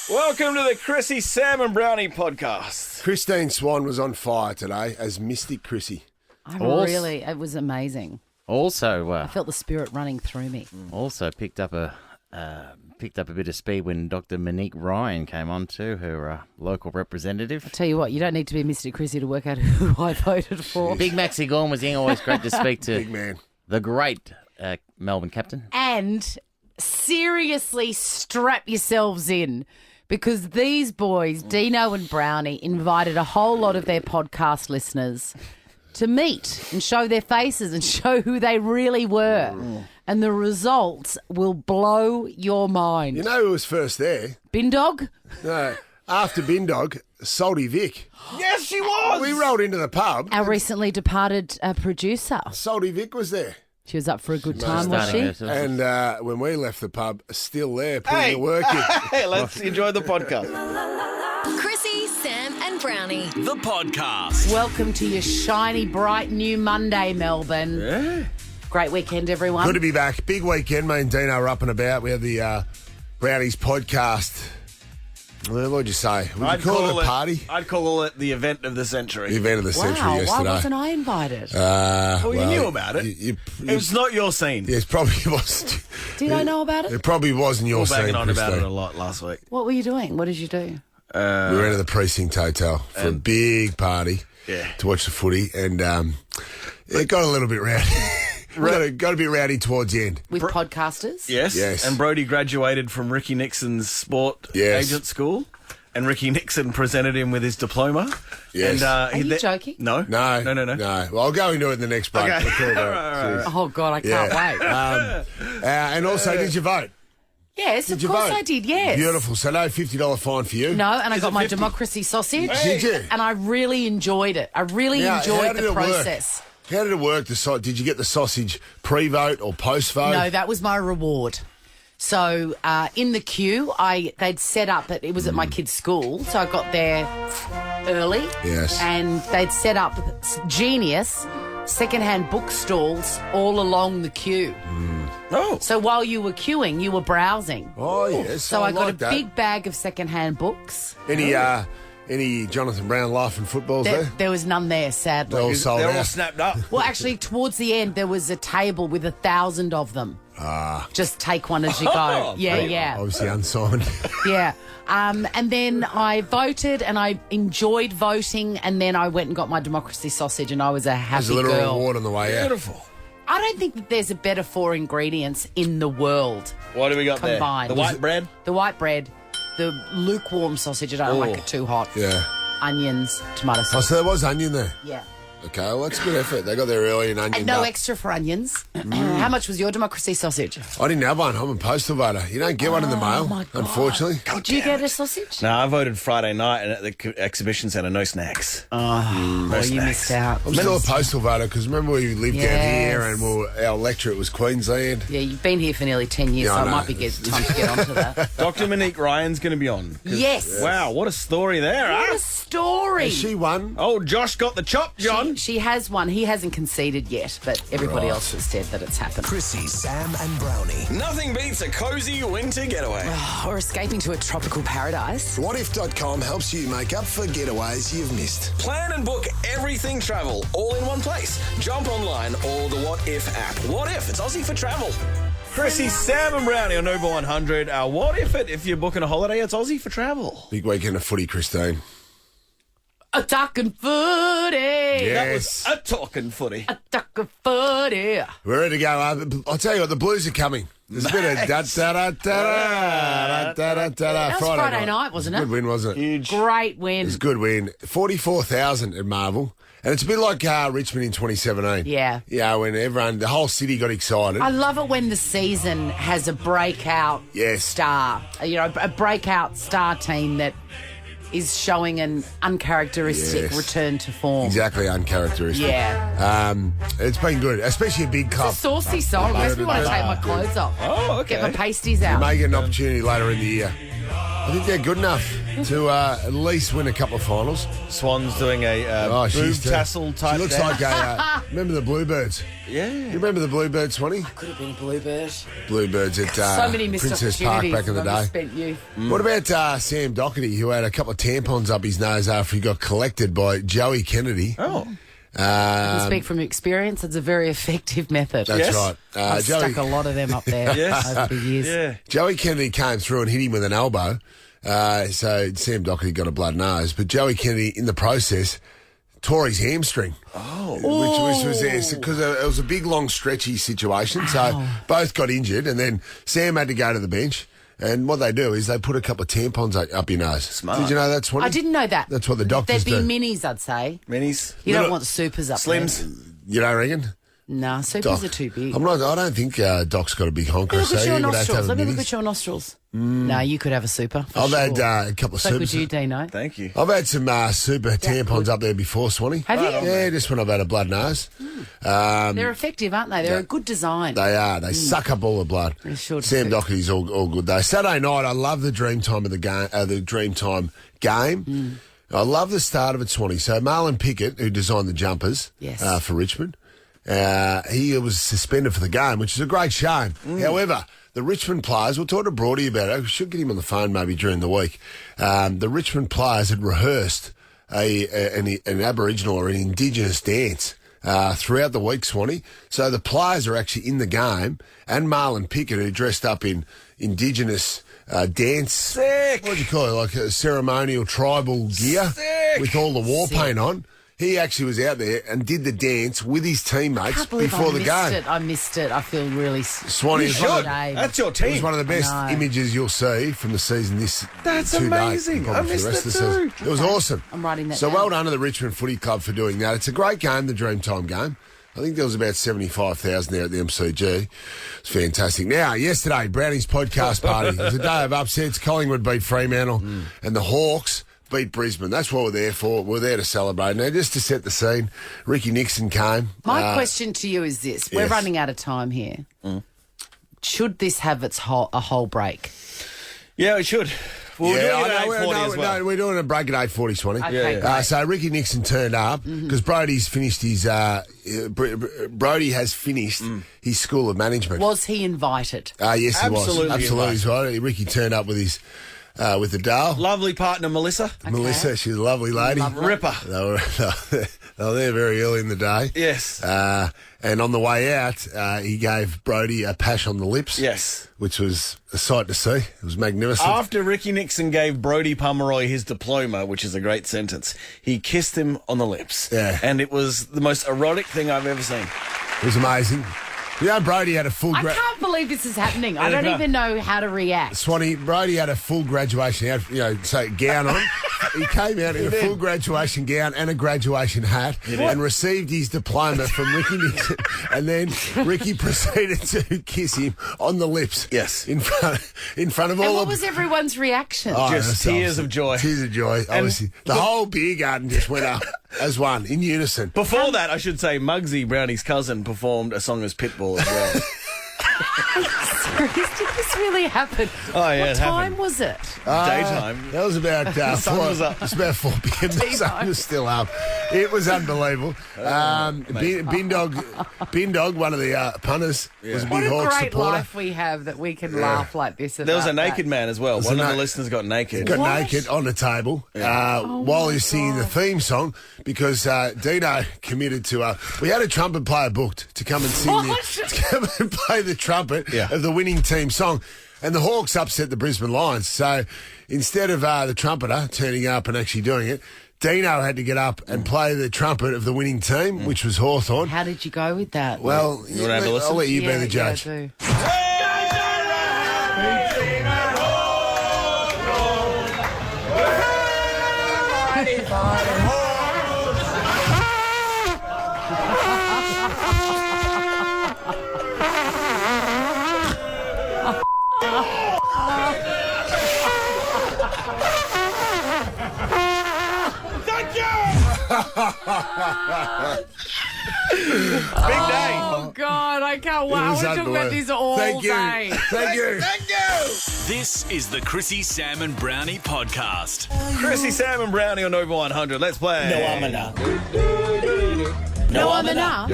Welcome to the Chrissie, Sam and Browny podcast. Christine Swan was on fire today as Mystic Chrissie. It was amazing. Also, I felt the spirit running through me. also picked up a bit of speed when Dr. Monique Ryan came on too, her local representative. Tell you what, you don't need to be Mr. Chrissie to work out who I voted for. Big Maxi Gawn was in. Always great to speak to Big man. the great Melbourne captain. And seriously, strap yourselves in because these boys, Dino and Brownie, invited a whole lot of their podcast listeners to meet and show their faces and show who they really were. And the results will blow your mind. You know who was first there? Bin Dog? No, after Bin Dog, Salty Vic. Yes, she was. We rolled into the pub. Our recently departed producer. Salty Vic was there. She was up for a good time, was she? And when we left the pub, still there, putting the work in. Hey, let's enjoy the podcast. Chrissie, Sam and Brownie. The podcast. Welcome to your shiny, bright new Monday, Melbourne. Yeah. Great weekend, everyone. Good to be back. Big weekend. Me and Dino are up and about. We have the Brownies podcast. What would you say? Would you call it a party? I'd call it the event of the century. The event of the century Wow, yesterday. why wasn't I invited? Well, you knew about it. It It's not your scene. Yes, probably was. Did I know about it? It probably wasn't your We're scene, banging on about Christine. it a lot last week. What were you doing? What did you do? We went to the Precinct Hotel for a big party to watch the footy, and it got a little bit rowdy. got a bit rowdy towards the end. With podcasters? Yes. And Brodie graduated from Ricky Nixon's sport agent school. And Ricky Nixon presented him with his diploma. Yes. And, Are you joking? No. No. Well, I'll go into it in the next break. Okay. We'll talk about it. Oh, God, I can't wait. And also, did you vote? Yes, of you course vote? I did, yes. Beautiful. So no $50 fine for you. No, and I got my democracy sausage. Did you? And I really enjoyed it. I really Now, how enjoyed did the it work? process. How did it work? Did you get the sausage pre-vote or post-vote? No, that was my reward. So in the queue, they'd set up it was at my kid's school, so I got there early. Yes. And they'd set up genius secondhand bookstores all along the queue. Oh. So while you were queuing, you were browsing. Oh, yes. So I got like a that. big bag of secondhand books. Any Jonathan Brown life and footballs there? There was none there, sadly. They all sold They're all out. snapped up. Well, actually, towards the end, there was a table with 1,000 of them. Just take one as you go. Yeah. Obviously unsigned. Yeah. And then I voted and I enjoyed voting, and then I went and got my democracy sausage, and I was a happy There's a little girl. reward on the way out. Beautiful. I don't think that there's a better 4 ingredients in the world. What do we got Combined. there? The white bread? The white bread, the lukewarm sausage, I don't like it too hot. Yeah. Onions, tomato Oh, sauce. so there was onion there. Yeah. Okay, well, that's good effort. They got there early and onion. And no extra for onions. How much was your democracy sausage? I didn't have one. I'm a postal voter. You don't get one in the mail, my God. unfortunately. Did you get a sausage? No, I voted Friday night and at the exhibition centre, no snacks. Well, you missed out. I'm still a postal voter because remember we lived down here Yes. and our electorate was Queensland. Yeah, you've been here for nearly 10 years, Yeah, so I it know. might be time to get onto that. Dr. Monique Ryan's going to be on. Yes. Wow, what a story there, What huh? a story. She won. Oh, Josh got the chop, John. She has one. He hasn't conceded yet, but everybody else has said that it's happened. Chrissie, Sam and Brownie. Nothing beats a cozy winter getaway. Or escaping to a tropical paradise. Whatif.com helps you make up for getaways you've missed. Plan and book everything travel all in one place. Jump online or the What If app. What If? It's Aussie for travel. Chrissie, Sam and Brownie on Over 100. What if you're booking a holiday, it's Aussie for travel. Big weekend of footy, Christine. A talking footy. Yes. A talking footy. A talking footy. We're ready to go. I'll tell you what, the Blues are coming. There's a bit of da-da-da-da-da-da-da-da. That was Friday night, wasn't it? Good win, wasn't it? Huge. Great win. It's a good win. 44,000 at Marvel. And it's a bit like Richmond in 2017. Yeah. Yeah, when the whole city got excited. I love it when the season has a breakout star. You know, a breakout star team that is showing an uncharacteristic return to form. Exactly, uncharacteristic. Yeah. It's been good, especially a big club. It's a saucy song. It makes me want to take my clothes off. Oh, okay. Get my pasties out. May get an opportunity later in the year. I think they're good enough to at least win a couple of finals. Swan's doing a boob tassel type. She looks dance. like remember the Bluebirds? Yeah. You remember the Bluebirds, Swanee? Could have been a bluebird. Bluebirds at So many missed Princess Park opportunities back in the of a day. misspent youth. What about Sam Doherty, who had a couple of tampons up his nose after he got collected by Joey Kennedy? Oh. I can speak from experience. It's a very effective method. That's right. I've stuck a lot of them up there over the years. Yeah. Joey Kennedy came through and hit him with an elbow. So Sam Doherty got a blood nose. But Joey Kennedy, in the process, tore his hamstring. Oh. Which was there because it was a big, long, stretchy situation. So both got injured. And then Sam had to go to the bench. And what they do is they put a couple of tampons up your nose. Smart. Did you know that's what? I didn't know that. That's what the doctors There'd be do. minis, I'd say. Minis. You don't want the supers up Slims. there. You don't reckon? Nah, supers Doc. are too big. I don't think Doc's got a big honker. Look at so your you would have to nostrils. have Let me look minis. at your nostrils. No, you could have a super. For I've sure. had a couple of So supers. could you, Dino? Thank you. I've had some super tampons up there before, Swanee. Have you? Yeah, just when I've had a blood nose. They're effective, aren't they? They're a good design. They are. They suck up all the blood. They sure Sam do. Doherty's all good though. Saturday night, I love the Dreamtime of the game. The Dreamtime game. I love the start of it, Swanee. So Marlon Pickett, who designed the jumpers Yes. for Richmond, he was suspended for the game, which is a great shame. However, the Richmond players, we'll talk to Brodie about it. We should get him on the phone maybe during the week. The Richmond players had rehearsed an Aboriginal or an Indigenous dance throughout the week, Swanee. So the players are actually in the game, and Marlon Pickett, who dressed up in Indigenous dance. Sick. What do you call it? Like a ceremonial tribal gear with all the war paint on. He actually was out there and did the dance with his I teammates can't believe before I the missed game. it. I missed it. I feel really Swanee You is should. one of That's your It was team. one of the best I know. images you'll see from the season this That's to date, amazing. and probably I for the missed rest it of the season. too. It was awesome. I'm writing that So down. well done to the Richmond Footy Club for doing that. It's a great game, the Dreamtime game. I think there was about 75,000 there at the MCG. It's fantastic. Now, yesterday, Brownie's podcast party. It was a day of upsets. Collingwood beat Fremantle and the Hawks beat Brisbane. That's what we're there for. We're there to celebrate. Now, just to set the scene, Ricky Nixon came. My question to you is this. We're yes. running out of time here. Should this have a whole break? Yeah, it should. Well, we're doing it I at know, 8:40 as well. no, we're doing a break at 8:40, Swanee. Okay, great. So Ricky Nixon turned up because Brodie's finished his. Brodie has finished his School of Management. Was he invited? Yes, he Absolutely was. Absolutely, he's right. Ricky turned up with his with the Dale. Lovely partner, Melissa. Melissa, she's a lovely lady. Ripper. They were there very early in the day. Yes. And on the way out, he gave Brodie a pash on the lips. Yes. Which was a sight to see. It was magnificent. After Ricky Nixon gave Brodie Pummeroy his diploma, which is a great sentence, he kissed him on the lips. Yeah. And it was the most erotic thing I've ever seen. It was amazing. You know, Brodie had a full... I can't believe this is happening. I don't even know how to react. Swanee, Brodie had a full graduation out, gown on. He came out in a full graduation gown and a graduation hat and received his diploma from Ricky Nixon. And then Ricky proceeded to kiss him on the lips. Yes. In front of And all what of... was everyone's reaction? Just that's tears awesome. of joy. Tears of joy, obviously. The whole beer garden just went up as one, in unison. Before that, I should say, Muggsy, Brownie's cousin, performed a song as Pitbull as well. Did this really happen? Oh, yeah, What it time happened. was it? Daytime. That was about sun was up. It was about 4 p.m. The sun was still up. It was unbelievable. Bin Dog, one of the punters, was a What big a Hawks great supporter. life we have that we can laugh like this about There was a that. naked man as well. There's One a of the na- listeners got naked. Got What? naked on the table while he was singing the theme song because Dino committed to. We had a trumpet player booked to come and sing, to come and play the trumpet of the winning team song, and the Hawks upset the Brisbane Lions. So instead of the trumpeter turning up and actually doing it, Dino had to get up and play the trumpet of the winning team, which was Hawthorn. How did you go with that? Well, You wanna have a listen? I'll let you be Yeah, the judge. Yeah, I do. day. Oh, God, I can't wait. I want to talk about this all day. Thank you. This is the Chrissie, Sam and Brownie podcast. Chrissie, Sam and Brownie on Over 100. Let's play. No, I'm enough. No, I'm enough.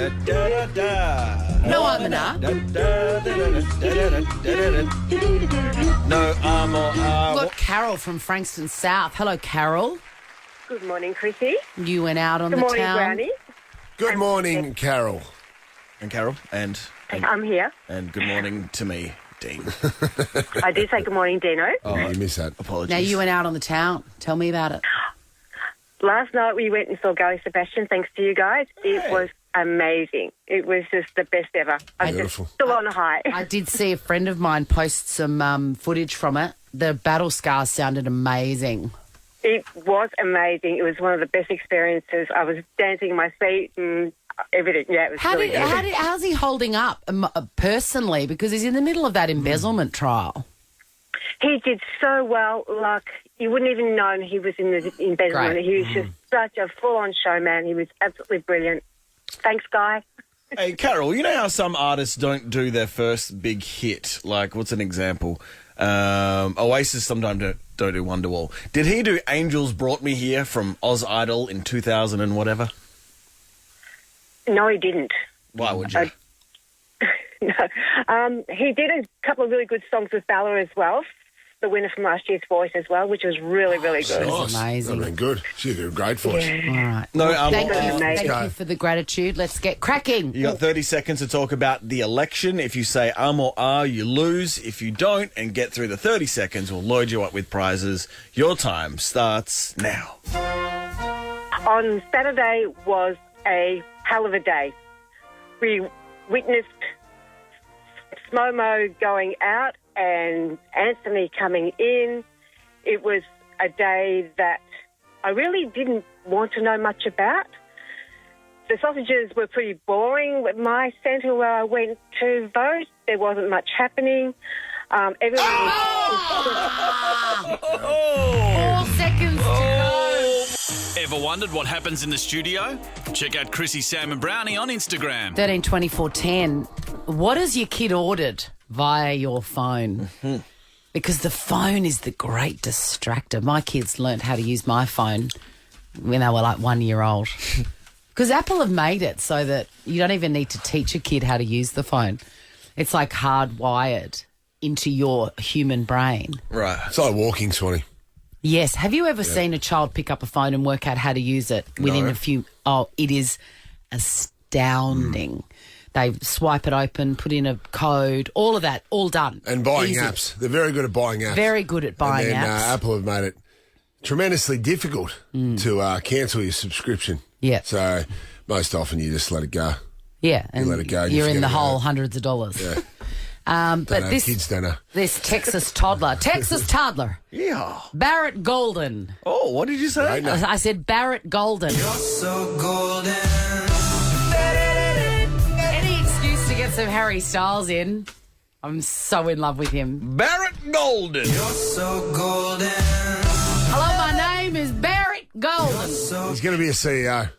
No, I'm enough. No, We've got Carol from Frankston South. Hello, Carol. Good morning, Chrissie. You went out on Good the morning, town. Brownie. Good morning, Carol. And Carol, and I'm here. good morning to me, Dean. I did say good morning, Dino. Oh, you missed that. Apologies. Now you went out on the town. Tell me about it. Last night we went and saw Gully Sebastian, thanks to you guys. It was amazing. It was just the best ever. I'm Beautiful. just still on a high. I did see a friend of mine post some footage from it. The battle scars sounded amazing. It was amazing. It was one of the best experiences. I was dancing in my seat and everything. Yeah, it was really good. How's he holding up personally? Because he's in the middle of that embezzlement trial. He did so well. Like, you wouldn't even known he was in the embezzlement. Great. He was just such a full-on showman. He was absolutely brilliant. Thanks, Guy. Hey, Carol, you know how some artists don't do their first big hit? Like, what's an example? Oasis sometimes don't do Wonderwall. Did he do Angels Brought Me Here from Oz Idol in 2000 and whatever? No, he didn't. Why would you? No. He did a couple of really good songs with Bella as well, the winner from last year's Voice as well, which was really, really good. That's amazing. That'd been good. She did a great voice. All right. No, Thank you for the gratitude. Let's get cracking. You got 30 seconds to talk about the election. If you say or ah, you lose. If you don't and get through the 30 seconds, we'll load you up with prizes. Your time starts now. On Saturday was a hell of a day. We witnessed Smomo going out and Anthony coming in. It was a day that I really didn't want to know much about. The sausages were pretty boring. At my centre where I went to vote, there wasn't much happening. Everyone was... 4 seconds to go. Ever wondered what happens in the studio? Check out Chrissie, Sam and Brownie on Instagram. 13 24 10. What has your kid ordered via your phone? Because the phone is the great distractor. My kids learnt how to use my phone when they were like 1 year old. Because Apple have made it so that you don't even need to teach a kid how to use the phone. It's like hardwired into your human brain. Right. It's like walking, Swanee. Yes. Have you ever seen a child pick up a phone and work out how to use it within a few... Oh, it is astounding. They swipe it open, put in a code, all of that, all done. And buying Easy. apps. They're very good at buying apps. Very good at buying and then, apps. Apple have made it tremendously difficult to cancel your subscription. Yeah. So most often you just let it go. Yeah, and let it go and you're you in the forget about hole it. hundreds of dollars. Yeah. But Don't know, this kids don't know. this Texas toddler, Yeah. Barrett Golden. Oh, what did you say? Right now. I said Barrett Golden. So golden. Any excuse to get some Harry Styles in. I'm so in love with him. Barrett Golden. So golden. Hello, my name is Barrett Golden. He's going to be a CEO.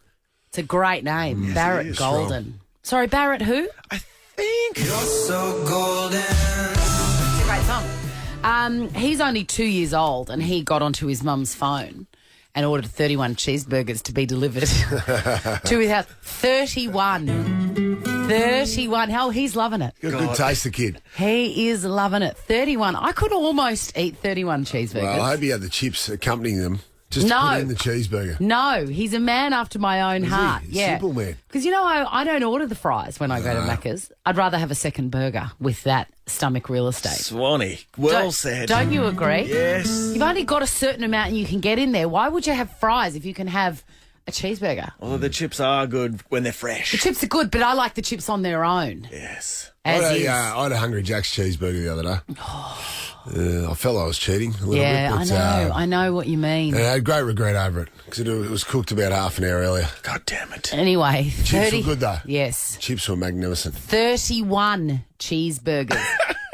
It's a great name, he Barrett is Golden. Sorry, Barrett who? I think. So golden. It's a great song. He's only 2 years old and he got onto his mum's phone and ordered 31 cheeseburgers to be delivered to his house. 31. 31. Hell, he's loving it. Good taste, the kid. He is loving it. 31. I could almost eat 31 cheeseburgers. Well, I hope he had the chips accompanying them. Just No. put in the cheeseburger. No, he's a man after my own heart. He's a Yeah, simple man. Because I don't order the fries when I go to Macca's. I'd rather have a second burger with that stomach real estate. Swanee. Well said. Don't you agree? Yes. You've only got a certain amount you can get in there. Why would you have fries if you can have a cheeseburger? Although the chips are good when they're fresh. The chips are good, but I like the chips on their own. Yes. I As had, is. I had a Hungry Jack's cheeseburger the other day. I felt I was cheating a little Yeah, bit. I know what you mean. And I had great regret over it because it was cooked about half an hour earlier. God damn it. Anyway, Chips were good though. Yes. Chips were magnificent. 31 cheeseburgers.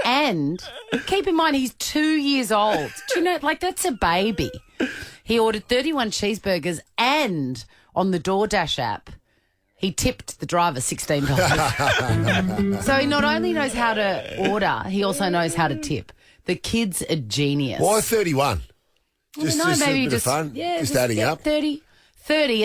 And keep in mind, he's 2 years old. Do you know, like, that's a baby. He ordered 31 cheeseburgers and on the DoorDash app, He tipped the driver $16. So he not only knows how to order, he also knows how to tip. The kid's a genius. Why 31? Just a bit of fun? Yeah, just adding up? 30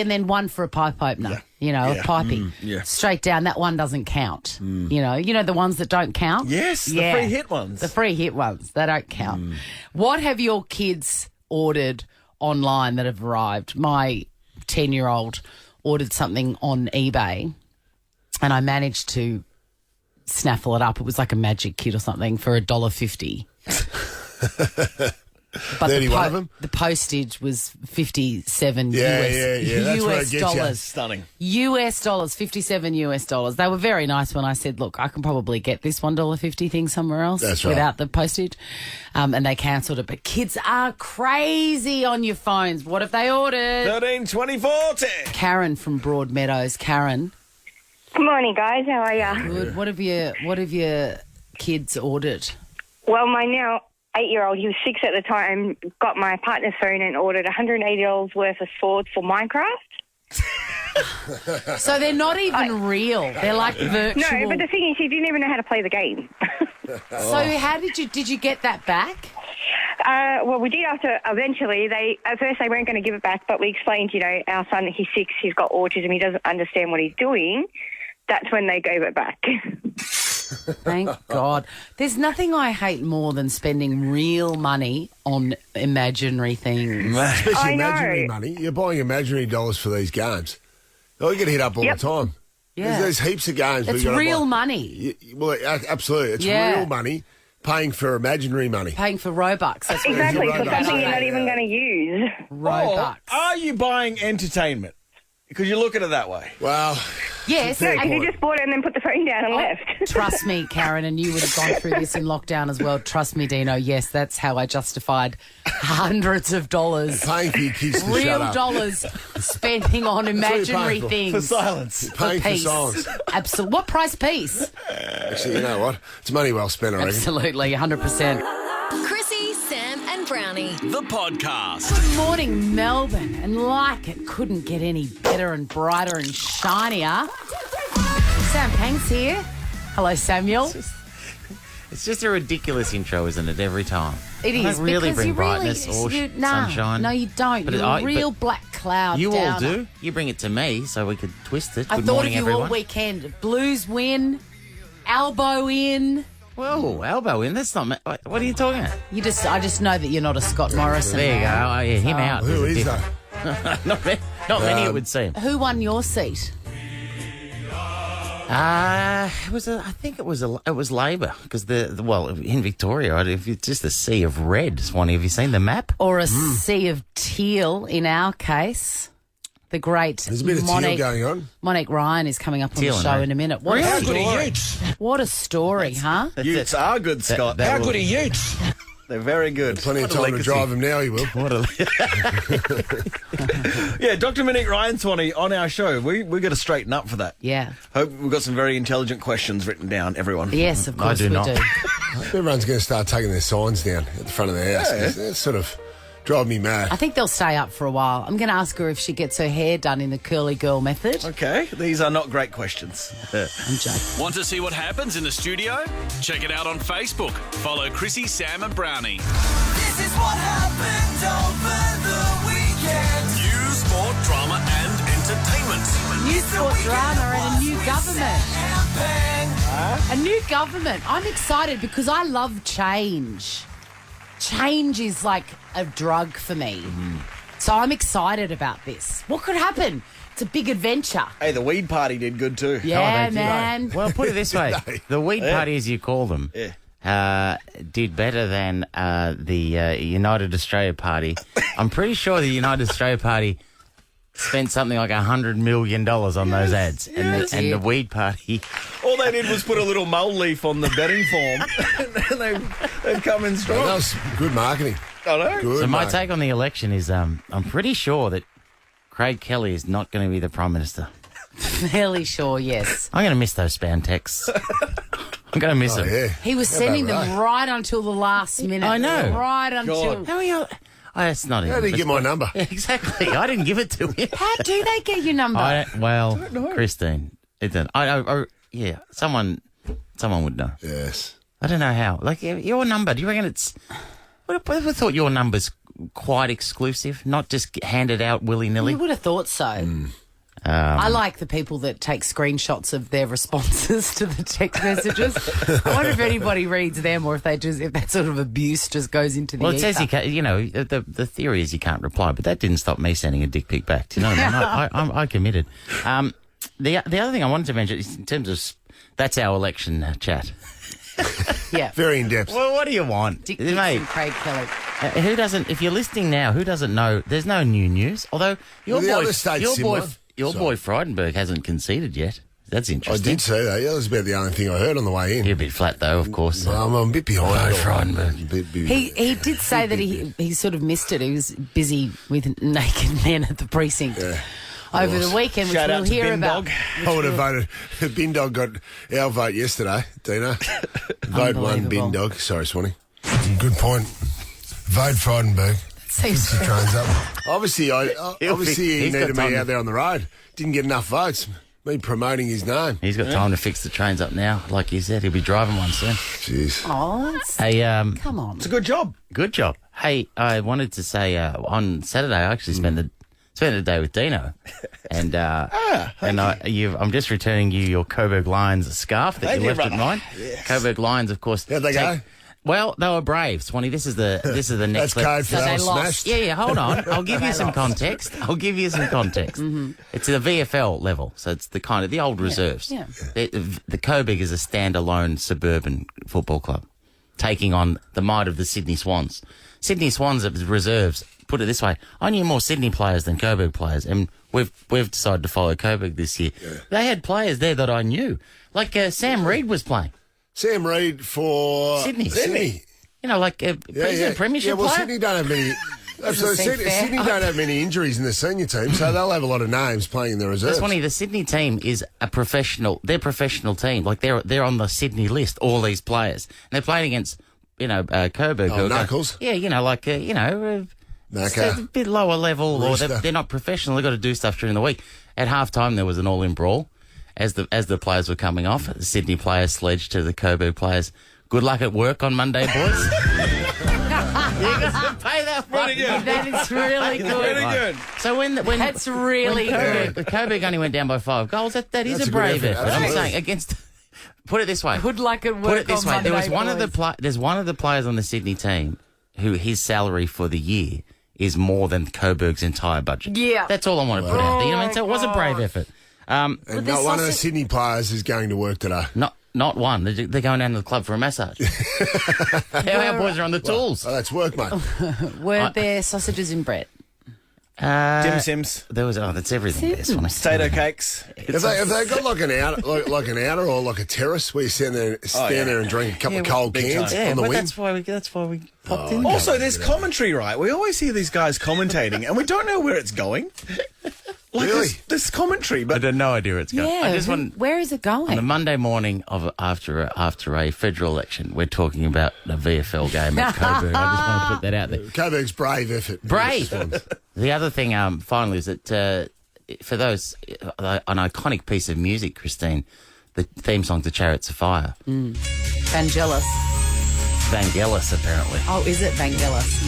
and then one for a pipe opener, a piping. Straight down, that one doesn't count. You know the ones that don't count? Yes, the free hit ones. The free hit ones, they don't count. What have your kids ordered online that have arrived? My 10-year-old ordered something on eBay and I managed to snaffle it up. It was like a magic kit or something for $1.50. But 31 of them? The postage was 57 That's where it gets dollars. you. Stunning. US dollars, 57 US dollars. They were very nice when I said, look, I can probably get this $1.50 thing somewhere else without the postage. And they cancelled it. But kids are crazy on your phones. What have they ordered? 13 24 10. Karen from Broadmeadows. Karen. Good morning, guys. How are you? Good. What have your kids ordered? Well, my now 8-year-old, he was 6 at the time, got my partner's phone and ordered $180 worth of swords for Minecraft. So they're not even real. They're like virtual. No, but the thing is, he didn't even know how to play the game. So how did you get that back? Well, we did after, eventually. At first they weren't going to give it back, but we explained, our son, he's 6, he's got autism, he doesn't understand what he's doing. That's when they gave it back. Thank God. There's nothing I hate more than spending real money on imaginary things. Especially imaginary money. You're buying imaginary dollars for these games. Oh, you get hit up all the time. Yeah. There's heaps of games. It's real money. Well, absolutely. It's real money paying for imaginary money. Paying for Robux. That's exactly, for something you're not even going to use. Robux. Or are you buying entertainment? Because you look at it that way. Well, yes. No, he just bought it and then put the phone down and left. Trust me, Karen, and you would have gone through this in lockdown as well. Trust me, Dino. Yes, that's how I justified hundreds of dollars. Paying for your kids to real shut up. dollars spending on imaginary things. For silence. Paying for silence. Absolutely. What price piece? Actually, you know what? It's money well spent, I reckon. Absolutely, 100%. Chrissie, Sam, and Brownie. The podcast. Good morning, Melbourne. And like it couldn't get any better and brighter and shinier. Sam Panks here. Hello, Samuel. It's just a ridiculous intro, isn't it, every time? It is. I don't really because bring you brightness or sunshine. No, you don't. You're a real black cloud You downer. all do. You bring it to me so we could twist it. I Good thought morning, of you everyone. all weekend. Blues win, elbow in. Whoa, elbow in? That's not... What are you talking about? I just know that you're not a Scott Morrison. There you go. Oh, yeah, him out. Who is that? Not many, it would seem. Who won your seat? I think it was Labor because in Victoria, if it's just a sea of red, Swanee. Have you seen the map? Or a sea of teal in our case. The great There's a bit of teal going on. Monique Ryan is coming up on Teal the show in a minute. What How a good story. are Utes? What a story, huh? Utes are good, Scott. How good are Utes? They're very good. Plenty of time to drive him now, you will. Yeah, Dr. Monique Ryan, Swanee, on our show. We got to straighten up for that. Yeah. Hope we've got some very intelligent questions written down, everyone. Yes, of course do we not. do. Everyone's going to start taking their signs down at the front of their house. That's sort of drive me mad. I think they'll stay up for a while. I'm going to ask her if she gets her hair done in the curly girl method. Okay, these are not great questions. I'm joking. Want to see what happens in the studio? Check it out on Facebook. Follow Chrissie, Sam, and Brownie. This is what happened over the weekend. News, sport, drama, and entertainment. New sport drama and a new government. Champagne. A new government. I'm excited because I love change. Change is like a drug for me. So I'm excited about this. What could happen? It's a big adventure. Hey, the weed party did good too. Yeah, man. Well, put it this way: the weed party, as you call them, did better than the United Australia Party. I'm pretty sure the United Australia Party spent something like $100 million on those ads, and the weed party. All they did was put a little mull leaf on the betting form, and they've come in strong. That was good marketing. I know. Good So my marketing. take on the election is, I'm pretty sure that Craig Kelly is not going to be the Prime Minister. Fairly sure, yes. I'm going to miss those spam texts. I'm going to miss them. Yeah. He was How sending about them that? right until the last minute. I know. Right until... God. How are you? that's not How did he get my number? Yeah, exactly. I didn't give it to him. How do they get your number? Christine, yeah, someone would know. Yes. I don't know how. Like, your number, do you reckon it's... I would have thought your number's quite exclusive, not just handed out willy-nilly. You would have thought so. I like the people that take screenshots of their responses to the text messages. I wonder if anybody reads them or if that sort of abuse just goes into the Well, it ether. says you can't, the theory is you can't reply, but that didn't stop me sending a dick pic back. Do you know what I mean? I committed. The other thing I wanted to mention is in terms of... That's our election chat. Yeah. Very in-depth. Well, what do you want? Dick Mate, and Craig Kelly. who doesn't... If you're listening now, who doesn't know... There's no new news. Although your The boy... other state's Your similar. boy Frydenberg hasn't conceded yet. That's I interesting. did say that. Yeah, that was about the only thing I heard on the way in. You're a bit flat, though, of course. Well, I'm a bit behind. Frydenberg. He did say that he sort of missed it. He was busy with naked men at the precinct over the weekend, which Shout we'll out to hear Bin about. Dog. I would have voted. Bin Dog got our vote yesterday, Dino. Vote one, Bin Dog. Sorry, Swanee. Good point. Vote Frydenberg. Seems the trains up. Obviously, he he's got needed time me to- out there on the road. Didn't get enough votes. Me promoting his name. He's got time to fix the trains up now. Like you said, he'll be driving one soon. Jeez. Oh, Hey, come on. It's a good job. good job. Hey, I wanted to say on Saturday I actually spent the day with Dino, and I'm just returning you your Coburg Lions scarf that Thank you you, left at brother. mine. Coburg Lions, of course. How'd they go? Well, they were brave, Swanee. This is the next. That's code for So they they were lost. smashed. Yeah, hold on. I'll give you some context. It's the VFL level, so it's the old reserves. yeah. The Coburg is a standalone suburban football club, taking on the might of the Sydney Swans. Sydney Swans are reserves. Put it this way: I knew more Sydney players than Coburg players, and we've decided to follow Coburg this year. Yeah. They had players there that I knew, like Sam Reid was playing. Sam Reid for Sydney. You know, like he's a premiership well, player. Sydney don't have many. Doesn't seem fair. Sydney don't have many injuries in the senior team, so they'll have a lot of names playing in the reserves. That's funny. The Sydney team is a professional. They're a professional team. Like they're on the Sydney list. All these players, and they're playing against Coburg. Oh, Knuckles. Naka. Naka. A bit lower level, Rooster. or they're not professional. They've got to do stuff during the week. At halftime, there was an all-in brawl as the players were coming off. The Sydney players sledged to the Coburg players. Good luck at work on Monday, boys. You got to pay that Pretty good. That is really good. Pretty good. So when That's really good. Coburg only went down by 5 goals, that is That's a a good brave effort, effort. I'm absolutely. saying against. Put it this way. Good luck at work. Put it this on way. There was Monday, one of boys. there's one of the players on the Sydney team who his salary for the year is more than Coburg's entire budget. Yeah. That's all I want to put out there. You know what I mean? So it was a brave effort. And not one of the Sydney players is going to work today. Not one. They're going down to the club for a massage. Our boys are on the tools. Oh, that's work, mate. Were there sausages in bread? Dim Sims. There was that's everything. This one. Potato cakes. Have they got like an outer or like a terrace where you stand there and drink a couple of cold big cans time. on the well, wing? that's why we popped in. Also, there's commentary, right? We always hear these guys commentating, and we don't know where it's going. Like, Really? there's commentary, I but had no idea where it's going. Yeah. I just want Where is it on the going? Monday morning of after a federal election, we're talking about the VFL game at Coburg. I just want to put that out there. Coburg's brave effort. Brave. The other thing, finally, is that for those an iconic piece of music, Christine, the theme song to Chariots of Fire, Vangelis. Vangelis apparently. Oh, is it Vangelis?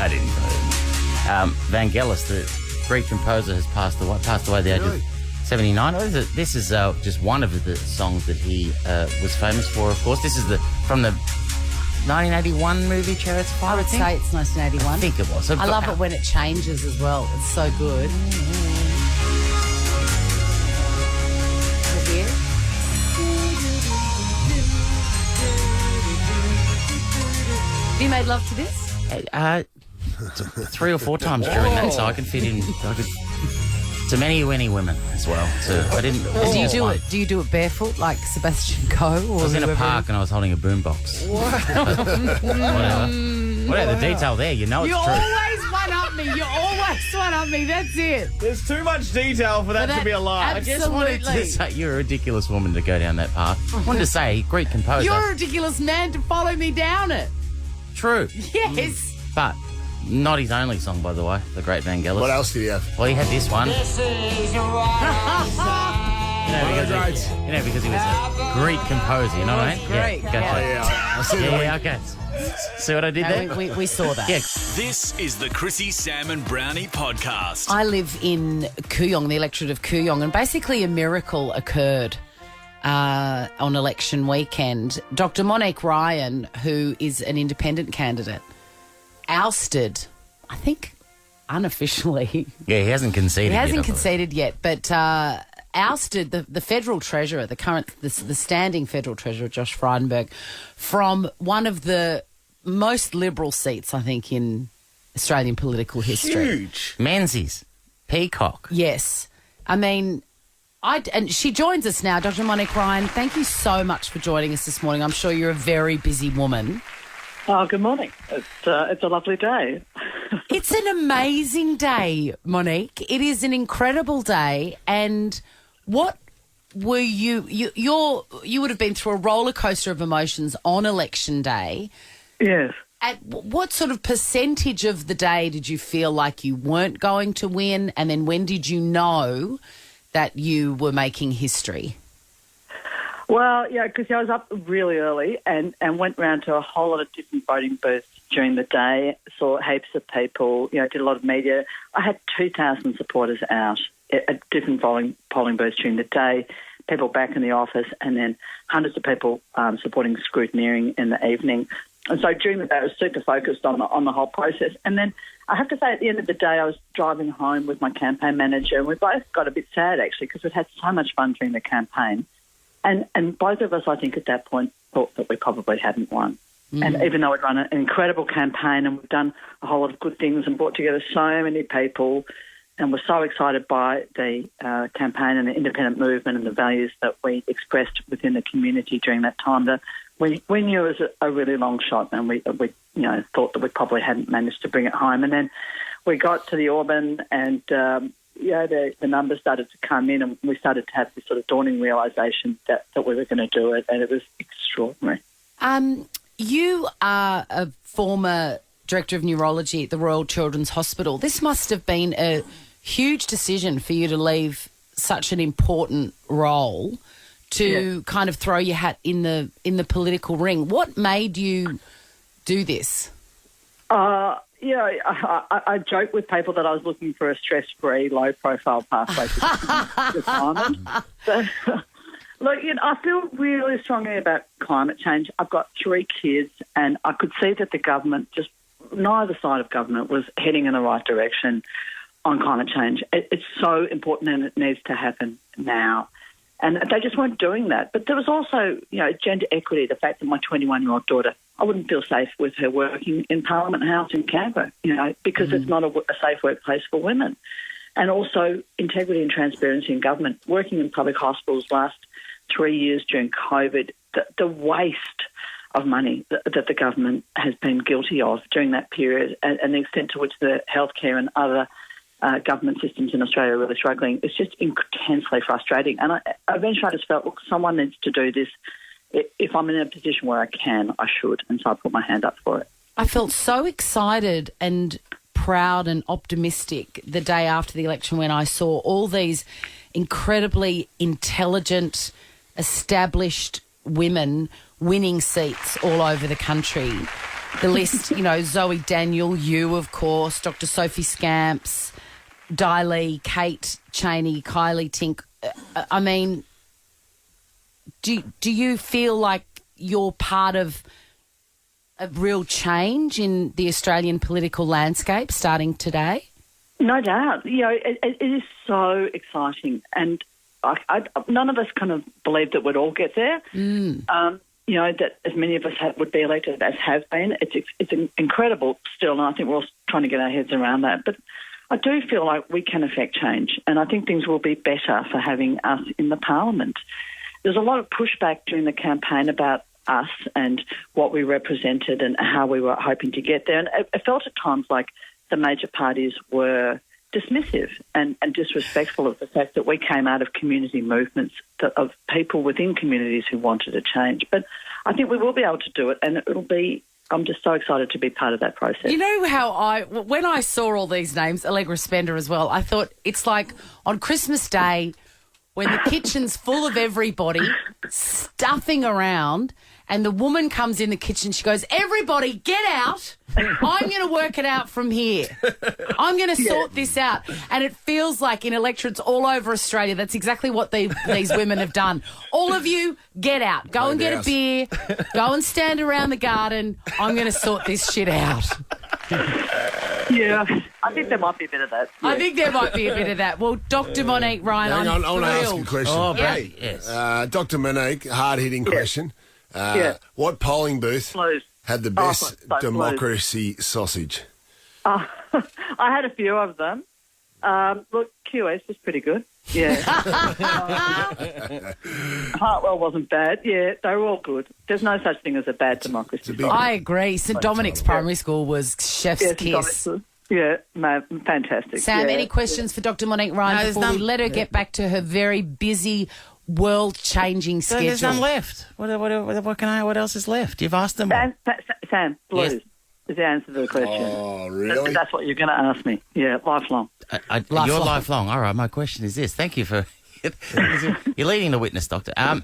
I didn't know. Vangelis, the Greek composer, has passed away at the age of 79. This is just one of the songs that he was famous for, of course. This is from the 1981 movie Chariots of Fire, I would think. say it's 1981. I think it was. I love it when it changes as well. It's so good. Here. Have you made love to this? 3 or 4 times during that, so I can fit in. To many women as well. So I didn't. Do you do it? Do you do it barefoot like Sebastian Coe? Or I was in a whoever? park and I was holding a boombox. Whatever. The detail there, you know it's You true. always one up me. You always one up me. That's it. there's too much detail for that to be a lie. I just wanted to Absolutely. say you're a ridiculous woman to go down that path. I wanted to say, Greek composer. You're a ridiculous man to follow me down it. True. Yes. But Not his only song, by the way, the Great Vangelis. What else did he have? Well, he had this one. This is your Because he was a Greek composer, you know what I mean? Great. Yeah, gotcha. I see Yeah, okay. See what I did there? We saw that. Yeah. This is the Chrissie, Sam and Brownie podcast. I live in Kooyong, the electorate of Kooyong, and basically a miracle occurred on election weekend. Dr. Monique Ryan, who is an independent candidate, ousted, I think, unofficially. Yeah, he hasn't conceded yet. He hasn't conceded yet, but ousted the Federal Treasurer, the standing Federal Treasurer, Josh Frydenberg, from one of the most liberal seats, I think, in Australian political history. Huge. Menzies. Peacock. Yes. I mean, and she joins us now, Dr. Monique Ryan. Thank you so much for joining us this morning. I'm sure you're a very busy woman. Oh, good morning. It's a lovely day. It's an amazing day, Monique. It is an incredible day. And what were you would have been through a roller coaster of emotions on election day. Yes. At what sort of percentage of the day did you feel like you weren't going to win? And then when did you know that you were making history? Well, yeah, because I was up really early and went round to a whole lot of different voting booths during the day, saw heaps of people, did a lot of media. I had 2,000 supporters out at different polling booths during the day, people back in the office, and then hundreds of people supporting scrutineering in the evening. And so during the day, I was super focused on the whole process. And then I have to say, at the end of the day, I was driving home with my campaign manager, and we both got a bit sad, actually, because we'd had so much fun during the campaign. And both of us, I think, at that point thought that we probably hadn't won. Mm. And even though we'd run an incredible campaign and we've done a whole lot of good things and brought together so many people and were so excited by the campaign and the independent movement and the values that we expressed within the community during that time, that we knew it was a really long shot, and we thought that we probably hadn't managed to bring it home. And then we got to the Auburn and the numbers started to come in, and we started to have this sort of dawning realisation that we were going to do it, and it was extraordinary. You are a former Director of Neurology at the Royal Children's Hospital. This must have been a huge decision for you to leave such an important role to kind of throw your hat in the political ring. What made you do this? I joke with people that I was looking for a stress-free, low-profile pathway to retirement. But, look, I feel really strongly about climate change. I've got 3 kids, and I could see that the government, just neither side of government, was heading in the right direction on climate change. It's so important, and it needs to happen now. And they just weren't doing that. But there was also, gender equity, the fact that my 21-year-old daughter, I wouldn't feel safe with her working in Parliament House in Canberra, because it's not a safe workplace for women. And also integrity and transparency in government. Working in public hospitals last 3 years during COVID, the waste of money that the government has been guilty of during that period, and the extent to which the healthcare and other government systems in Australia are really struggling, it's just intensely frustrating. And I eventually just felt, look, someone needs to do this. If I'm in a position where I can, I should. And so I put my hand up for it. I felt so excited and proud and optimistic the day after the election when I saw all these incredibly intelligent, established women winning seats all over the country. The list, Zoe Daniel, you, of course, Dr. Sophie Scamps, Di Lee, Kate Cheney, Kylie Tink. I mean, do you feel like you're part of a real change in the Australian political landscape starting today? No doubt. It is so exciting. And none of us kind of believed that we'd all get there. That as many of us would be elected as have been. It's incredible still, and I think we're all trying to get our heads around that. But I do feel like we can affect change, and I think things will be better for having us in the parliament. There's a lot of pushback during the campaign about us and what we represented and how we were hoping to get there. And it felt at times like the major parties were dismissive and disrespectful of the fact that we came out of community movements of people within communities who wanted a change. But I think we will be able to do it, and it'll be I'm just so excited to be part of that process. You know how when I saw all these names, Allegra Spender as well, I thought it's like on Christmas Day when the kitchen's full of everybody stuffing around and the woman comes in the kitchen, she goes, everybody get out. I'm going to work it out from here. I'm going to sort this out. And it feels like in electorates all over Australia, that's exactly what these women have done. All of you, get out. Go and get a beer. Go and stand around the garden. I'm going to sort this shit out. Yeah, I think there might be a bit of that. Yeah. I think there might be a bit of that. Well, Dr. Monique Ryan, Hang on, I'm I want to ask you a question. Oh, Brady, yes. Dr. Monique, hard-hitting question. What polling booth had the best democracy sausage? I had a few of them. Look, QS was pretty good. Yeah. Hartwell wasn't bad. Yeah, they were all good. There's no such thing as a bad democracy. I agree. St Dominic's Primary School was chef's kiss. Yeah, fantastic. Sam, any questions for Dr. Monique Ryan before we let her get back to her very busy, world-changing schedule? There's none left. What else is left? You've asked them all. Sam, blues is the answer to the question. Oh, really? That's what you're going to ask me. Yeah, lifelong. You're lifelong. All right, my question is this. Thank you for... You're leading the witness, Doctor. Are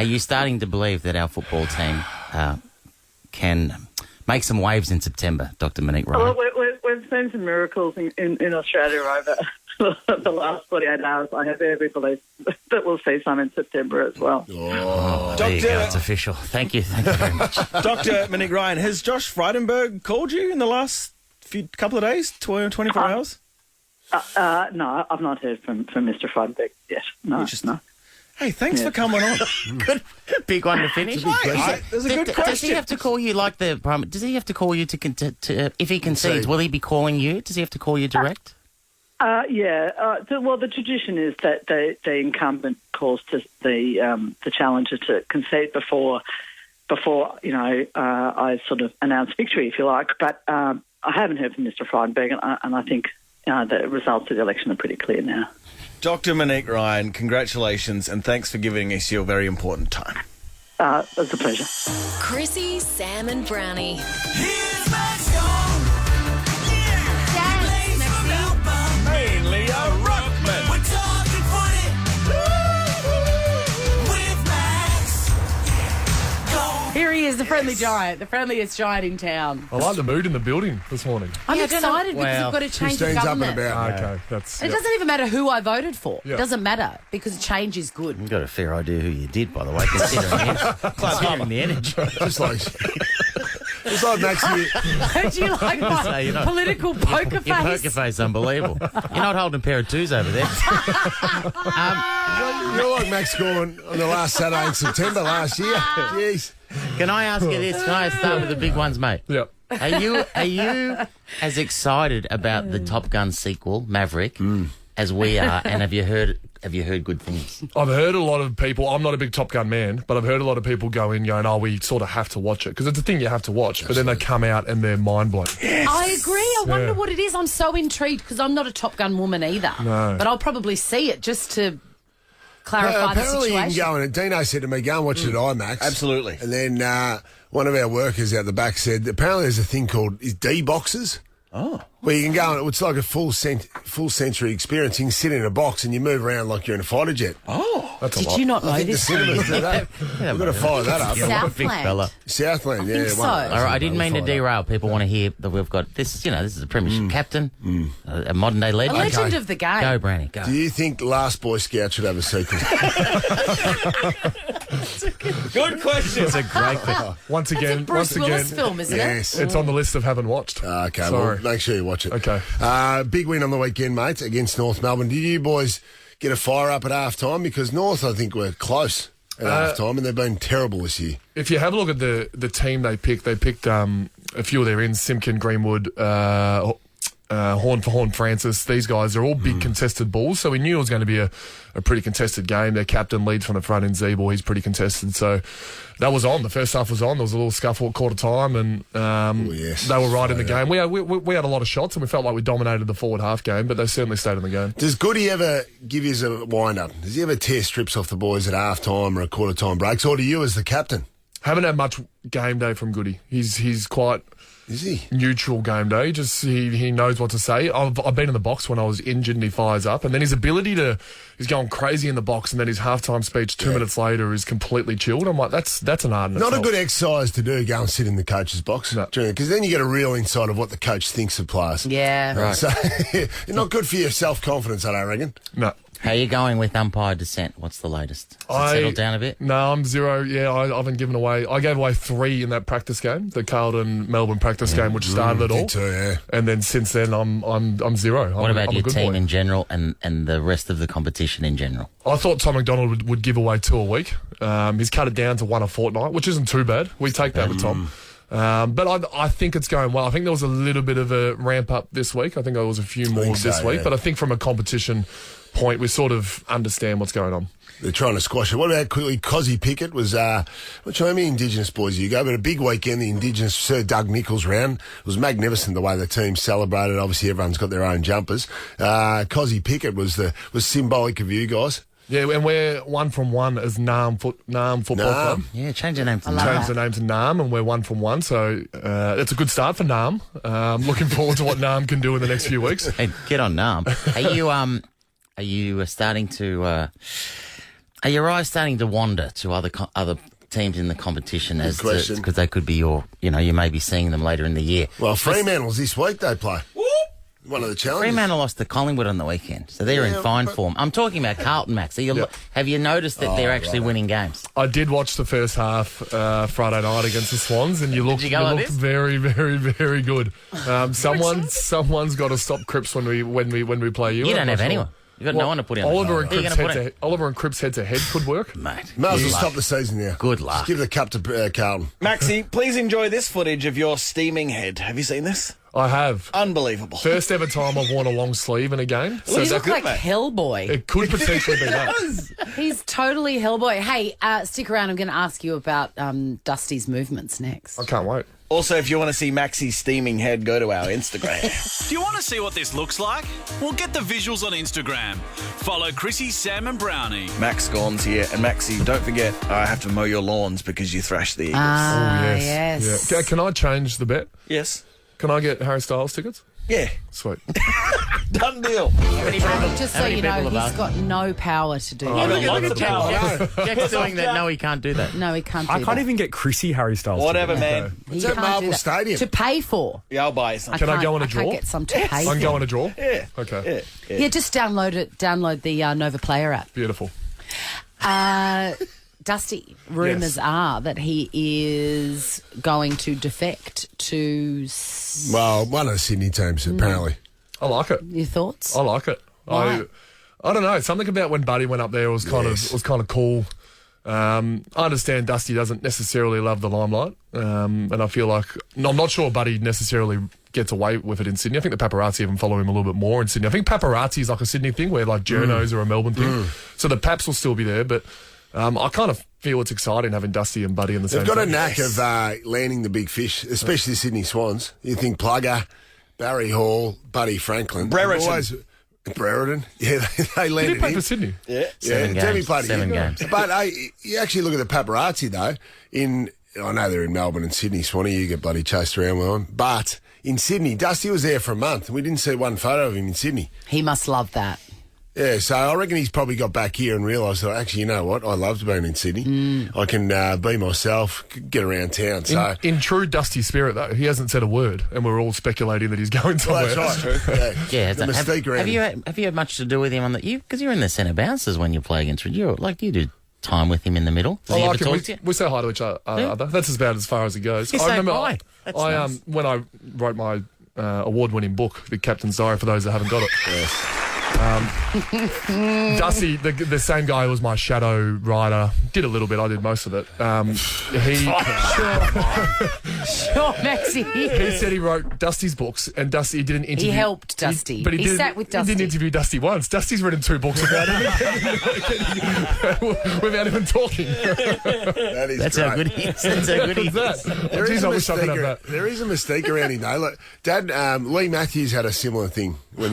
you starting to believe that our football team can make some waves in September, Dr. Monique Ryan? Well, we've seen some miracles in Australia over the last 48 hours. I have every belief that we'll see some in September as well. Oh, there you go. It's official. Thank you very much. Dr. Monique Ryan, has Josh Frydenberg called you in the last couple of days, 24 hours? No, I've not heard from Mr. Frydenberg yet. No. Hey, thanks for coming on. Good, big one to finish. There's a good question. Does he have to call you like the Prime? Does he have to call you to if he concedes? Will he be calling you? Does he have to call you direct? Well, the tradition is that the incumbent calls to the challenger to concede before I sort of announce victory, if you like. But I haven't heard from Mr. Frydenberg, and I think the results of the election are pretty clear now. Dr. Monique Ryan, congratulations, and thanks for giving us your very important time. It's a pleasure. Chrissie, Sam and Brownie. Here's Max Gawn. Mainly a rockman. We're talking footy with Max Gawn. Here he is, the friendly giant, the friendliest giant in town. I like the mood in the building this morning. I'm excited because we've got to change the government. Okay, It doesn't even matter who I voted for. It doesn't matter because change is good. You've got a fair idea who you did, by the way, considering the energy. Just like Max here. Don't you like my political poker face? Your poker face, unbelievable. You're not holding a pair of twos over there. You're like Max Gawn on the last Saturday in September last year. Jeez. Can I ask you this? Can I start with the big ones, mate? Yep. Are you as excited about the Top Gun sequel, Maverick, as we are? And have you heard good things? I've heard a lot of people. I'm not a big Top Gun man, but I've heard a lot of people going, "Oh, we sort of have to watch it," because it's a thing you have to watch. But then they come out and they're mind blown. Yes. I agree. I wonder what it is. I'm so intrigued because I'm not a Top Gun woman either. No. But I'll probably see it just to clarify the apparently situation. you can go in. Dino said to me, "Go and watch it at IMAX." Absolutely. And then one of our workers out the back said, apparently there's a thing called D boxes. Oh. Where you can go and it's like a full sensory experience. You can sit in a box and you move around like you're in a fighter jet. Oh. That's Did you not know I think this? the cinemas do that. We've got to follow that up. Southland. Southland, I think so. All All right, I didn't mean to derail. People want to hear that we've got this. This is a premiership captain, a modern day legend. A legend of the game. Go, Brownie, go. Do you think Last Boy Scout should have a sequel? Good question. It's a great question. Once again, It's a Bruce Willis film, isn't Yes. it's on the list of haven't watched. Okay, Sorry. well, make sure you watch it. Okay. Big win on the weekend, mates, against North Melbourne. Did you boys get a fire up at half time? Because North, I think, were close at half time, and they've been terrible this year. If you have a look at the team they picked a few of their ins, Simkin, Greenwood, Horn for Horn Francis. These guys are all big contested balls, so we knew it was going to be a pretty contested game. Their captain leads from the front in Zebo. He's pretty contested, so that was on. The first half was on. There was a little scuffle at quarter time, and they were right in the game. We had a lot of shots, and we felt like we dominated the forward half game, but they certainly stayed in the game. Does Goody ever give you a wind-up? Does he ever tear strips off the boys at half time or a quarter time breaks, or do you as the captain? Haven't had much game day from Goody. He's quite neutral game day. Just he knows what to say. I've been in the box when I was injured and he fires up. And then his ability he's going crazy in the box and then his halftime speech 2 minutes later is completely chilled. I'm like, that's an art in Not itself. a good exercise to do, go and sit in the coach's box. Because then you get a real insight of what the coach thinks of players. Yeah. Right. So, not good for your self-confidence, I don't reckon. No. How are you going with umpire dissent? What's the latest? Has it settled down a bit? No, I'm 0. Yeah, I haven't given away. I gave away 3 in that practice game, the Carlton-Melbourne practice game, which started it all. Too, yeah. And then since then, I'm 0. What about I'm your a good team boy. in general and the rest of the competition in general? I thought Tom McDonald would give away 2 a week. He's cut it down to 1 a fortnight, which isn't too bad. We take that with Tom. But I think it's going well. I think there was a little bit of a ramp up this week. I think there was a few more this week. Yeah. But I think from a competition point, we sort of understand what's going on. They're trying to squash it. What about quickly? Cozzy Pickett was, which how many Indigenous boys you go, but a big weekend, the Indigenous Sir Doug Nichols round. It was magnificent the way the team celebrated. Obviously, everyone's got their own jumpers. Cozzy Pickett was symbolic of you guys. Yeah, and we're 1 from 1 as Naarm Football Club. Yeah, change the name to Change the name to Naarm, and we're 1 from 1. So it's a good start for Naarm. Looking forward to what Naarm can do in the next few weeks. Hey, get on Naarm. Are you starting to? Are your eyes starting to wander to other teams in the competition because they could be you may be seeing them later in the year? Well, Fremantle's this week they play. One of the challenges. Fremantle lost to Collingwood on the weekend, so they're in fine form. I'm talking about Carlton, Max. Have you noticed that they're actually winning games? I did watch the first half Friday night against the Swans, and you looked very, very, very good. Someone's got to stop Cripps when we play you. You don't have anyone. You've got no one to put in. Oliver and Cripps head-to-head could work. Mate. Might as well stop the season now. Good luck. Just give the cup to Carlton. Maxie, please enjoy this footage of your steaming head. Have you seen this? I have. Unbelievable. First ever time I've worn a long sleeve in a game. So you look like Hellboy. It could potentially be that. He's totally Hellboy. Hey, stick around. I'm going to ask you about Dusty's movements next. I can't wait. Also, if you want to see Maxie's steaming head, go to our Instagram. Do you want to see what this looks like? Well, get the visuals on Instagram. Follow Chrissie, Sam and Brownie. Max Gawn's here. And Maxie, don't forget, I have to mow your lawns because you thrashed the Eagles. Yes. Yeah. Can I change the bet? Yes. Can I get Harry Styles tickets? Yeah. Sweet. Done deal. Just so you know, he's got no power to do that. Look at the power. Jack's doing that. No, he can't do that. No, he can't do I that. can't even get Chrissie Harry Styles. Whatever, man. It's at Marvel Stadium. To pay for. Yeah, I'll buy you some. Can I go on a draw? I can't get some to pay for. I can go on a draw? Yeah. Okay. Yeah, just download the Nova Player app. Beautiful. Dusty, rumours are that he is going to defect to... Well, one of the Sydney teams, apparently. I like it. Your thoughts? I like it. Why? I don't know. Something about when Buddy went up there was kind of cool. I understand Dusty doesn't necessarily love the limelight, and I feel like I'm not sure Buddy necessarily gets away with it in Sydney. I think the paparazzi even follow him a little bit more in Sydney. I think paparazzi is like a Sydney thing, where like journos are a Melbourne thing. So the Paps will still be there, but I kind of feel it's exciting having Dusty and Buddy in the same They've got a team. knack of landing the big fish, especially the Sydney Swans. You think Plugger, Barry Hall, Buddy Franklin. Brereton. Brereton. Yeah, they landed Did he play in. for Sydney? Yeah. Seven games. But you actually look at the paparazzi, though. I know they're in Melbourne and Sydney, Swanee, you get bloody chased around with them. But in Sydney, Dusty was there for a month. We didn't see one photo of him in Sydney. He must love that. Yeah, so I reckon he's probably got back here and realised that, actually, you know what? I loved being in Sydney. I can be myself, get around town. So In true Dusty spirit, though, he hasn't said a word, and we're all speculating that he's going somewhere. Well, that's right. Yeah, The mystique around him. have you had much to do with him on the? Because you're in the centre bounces when you play against. You do time with him in the middle. Does he I ever like talk it. to you? We say hi to each other. That's about as far as it goes. You say bye. That's nice. When I wrote my award-winning book, The Captain's Diary, for those that haven't got it. Yes. Dusty, the same guy who was my shadow rider, did a little bit. I did most of it. Sure, Maxie. He said he wrote Dusty's books, and Dusty did an interview. He helped Dusty. But he sat with Dusty. He didn't interview Dusty once. Dusty's written 2 books about him without even talking. That's great. how good he is. That's how good he is. Jeez, I wish I could have that. There is a mystique around him, though. Look, Dad, Lee Matthews had a similar thing when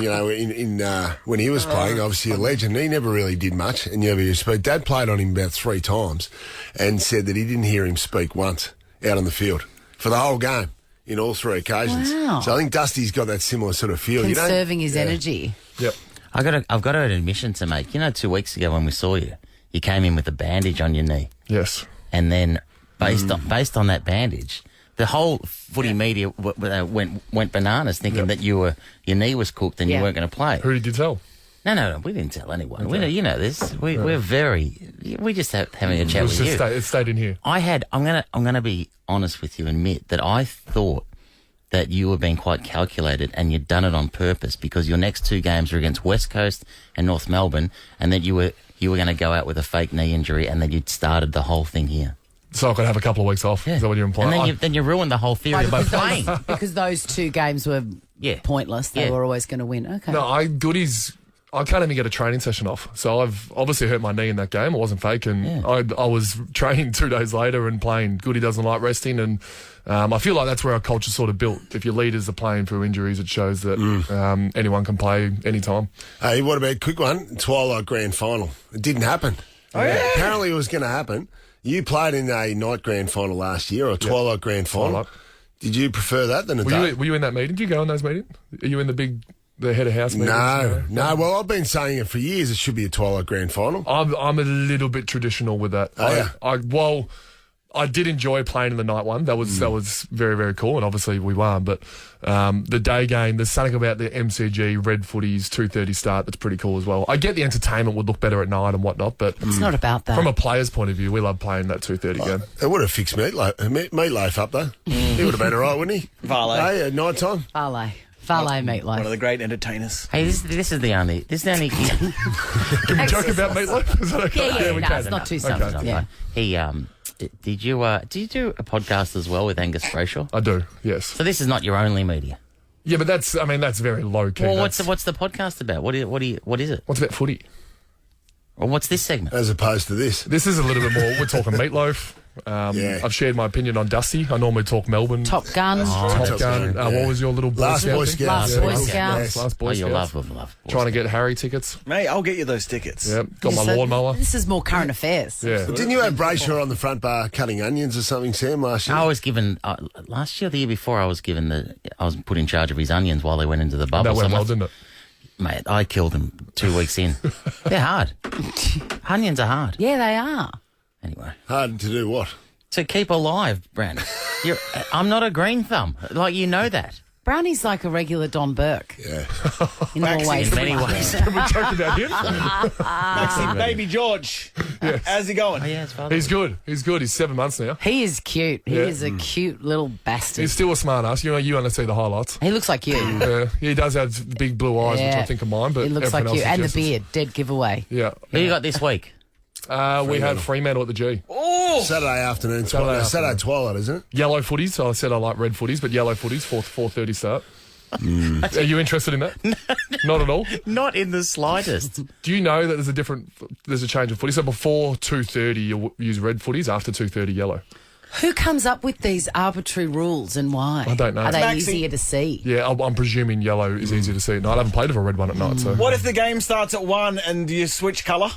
when he was playing, obviously a legend. He never really did much, and you never hear him speak. Dad played on him about 3 times and said that he didn't hear him speak once out on the field for the whole game in all 3 occasions. Wow. So I think Dusty's got that similar sort of feel. Conserving his energy. Yep. I've got an admission to make. 2 weeks ago when we saw you, you came in with a bandage on your knee. Yes. And then based on that bandage, the whole footy media went bananas thinking that your knee was cooked and you weren't going to play. Who did you tell? No, we didn't tell anyone. Okay. You know this. We're we just having a chat with you. It stayed in here. I'm gonna be honest with you and admit that I thought that you were being quite calculated and you'd done it on purpose because your next 2 games were against West Coast and North Melbourne, and that you were going to go out with a fake knee injury and that you'd started the whole thing here. So I could have a couple of weeks off. Yeah. Is that what you're implying? And then you ruined the whole theory by playing. Because those 2 games were pointless. They were always going to win. Okay. No, I can't even get a training session off. So I've obviously hurt my knee in that game. It wasn't fake. And I was training 2 days later and playing. Goody doesn't like resting. And I feel like that's where our culture's sort of built. If your leaders are playing through injuries, it shows that anyone can play anytime. Hey, what about a quick one? Twilight Grand Final. It didn't happen. Oh, yeah. Apparently it was going to happen. You played in a night grand final last year, or a Twilight Grand Final. Twilight. Did you prefer that than a day? Were you in that meeting? Did you go in those meetings? Are you in the head of house meetings? No. Well, I've been saying it for years. It should be a Twilight Grand Final. I'm a little bit traditional with that. I did enjoy playing in the night one. That was very, very cool, and obviously we won. But the day game, there's something about the MCG red footies 2:30 start that's pretty cool as well. I get the entertainment would look better at night and whatnot, but it's not about that. From a player's point of view, we love playing that 2:30 game. It would have fixed Meatloaf up though. He would have been all right, wouldn't he? Valet. Hey, at night time. Valet Meatloaf. One of the great entertainers. Hey, this is the only. Can we joke about Meatloaf? Is that okay? Yeah, it's not too something. Okay. Yeah. He did you do a podcast as well with Angus Brayshaw? I do, yes. So this is not your only media. Yeah, but that's very low key. Well, what's the podcast about? What is it? What's about footy? Well, what's this segment? As opposed to this. This is a little bit more. We're talking Meatloaf. I've shared my opinion on Dusty. I normally talk Melbourne. Top Gun. Top Gun. What was your little Last Boy Scout? Last Boy Scout. Last Boy You Scouts. love Trying to get Harry tickets. Mate, I'll get you those tickets. Yeah, got my lawnmower. This is more current affairs. Yeah. Didn't you have Brayshaw on the front bar cutting onions or something, Sam, last year? I was given last year, the year before. I was put in charge of his onions while they went into the bubble. That went well, didn't it? Mate, I killed them 2 weeks in. They're hard. Onions are hard. Yeah, they are. Anyway, Hard to do what? to keep alive, Brownie. I'm not a green thumb. Like, you know that. Brownie's like a regular Don Burke. Yeah. In more ways. In many ways. Can we joke about him? Maxie, baby George. Yes. How's he going? Oh, yeah, his father. He's good. He's good. He's 7 months now. He is cute. He Yeah. is a cute little bastard. He's still a smart ass. You only see the highlights. He looks like you. He does have big blue eyes, which I think are mine. But he looks like everyone you. else And the is just- beard. Dead giveaway. Yeah. Who you got this week? We have Fremantle at the G. Oh! Saturday afternoon. Saturday twilight, isn't it? Yellow footies. So I said I like red footies, but yellow footies, 4:30 start. Are you interested in that? Not at all? Not in the slightest. Do you know that there's a change of footy? So before 2:30, you use red footies. After 2:30, yellow. Who comes up with these arbitrary rules and why? I don't know. Are they Maxie. easier to see? Yeah, I'm presuming yellow is easier to see at night. I haven't played with a red one at night, so. What if the game starts at 1 and you switch colour?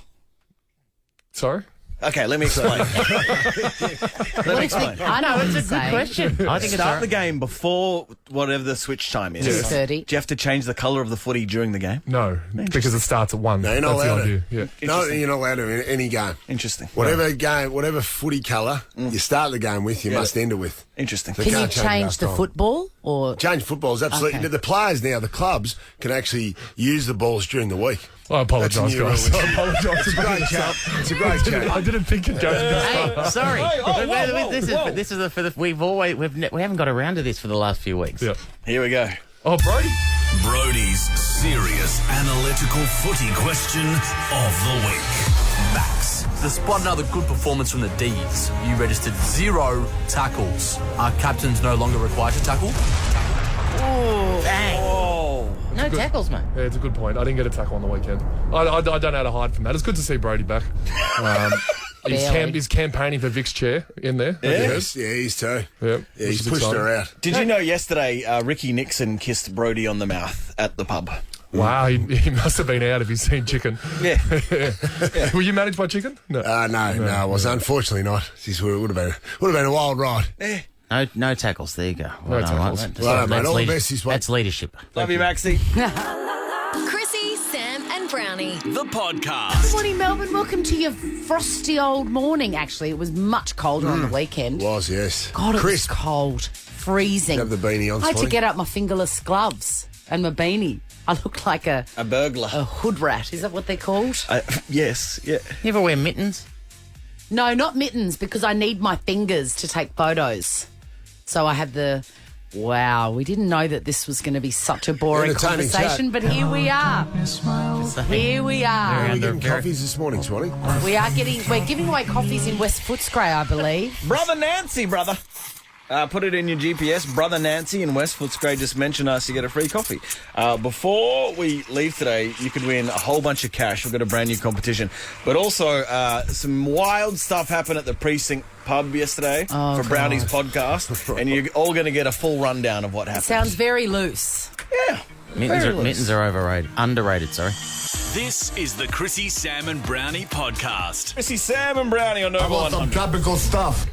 Sorry? Okay, let me explain. Let me explain. I know It's a good question. I think it's Start the game before whatever the switch time is. 2:30. Do you have to change the colour of the footy during the game? No, because it starts at 1. No, you're not That's the allowed idea. to. Yeah. No, you're not allowed to in any game. Interesting. Whatever footy colour you start the game with, you must end it with. Interesting. They Can you can't change the half-time. football? Or Change footballs, absolutely. Okay. The players now, the clubs, can actually use the balls during the week. I apologise, That's a new guys. rule. I apologise. It's a great chat. It's a great chat. I didn't think it'd go to this Hey, far. sorry. whoa, This is for the we haven't got around to this for the last few weeks. Yeah. Here we go. Oh, Brodie. Brodie's serious analytical footy question of the week. Max. Despite another good performance from the D's, you registered 0 tackles. Are captains no longer required to tackle? Ooh, dang. No tackles, mate. Yeah, it's a good point. I didn't get a tackle on the weekend. I don't know how to hide from that. It's good to see Brodie back. He's campaigning for Vic's chair in there. Yes, yeah, he's too. Yeah, Yeah, he's pushed her out. Did you know yesterday Ricky Nixon kissed Brodie on the mouth at the pub? Wow, he must have been out if he's seen chicken. Yeah. Were you managed by chicken? No, I was unfortunately not. This would have been a wild ride. No tackles. There you go. No tackles. Well, mate, all the best this week. That's leadership. Love you, Maxie. Chrissie, Sam and Brownie. The Good podcast. morning, Melbourne. Welcome to your frosty old morning. Actually, it was much colder on the weekend. It was, yes. God, it Crisp. was cold, freezing. Have the beanie on, I had to Swanee? get out my fingerless gloves and my beanie. I look like a burglar. a hood rat. Is that what they're called? Yes, yeah. You ever wear mittens? No, not mittens, because I need my fingers to take photos. So I have the... Wow, we didn't know that this was going to be such a boring Entertaining conversation, but here we are. Here we are. We're getting coffees this morning, Swanee. We're giving away coffees in West Footscray, I believe. Brother Nancy, brother. Put it in your GPS. Brother Nancy in West Footscray. Just mention us, you get a free coffee. Before we leave today, you could win a whole bunch of cash. We've got a brand new competition. But also, some wild stuff happened at the Precinct pub yesterday for Brownie's podcast. And you're all going to get a full rundown of what happened. Sounds very loose. Yeah. Mittens are underrated, sorry. This is the Chrissie, Sam and Brownie podcast. Chrissie, Sam and Brownie on Nova I want some 100. tropical stuff.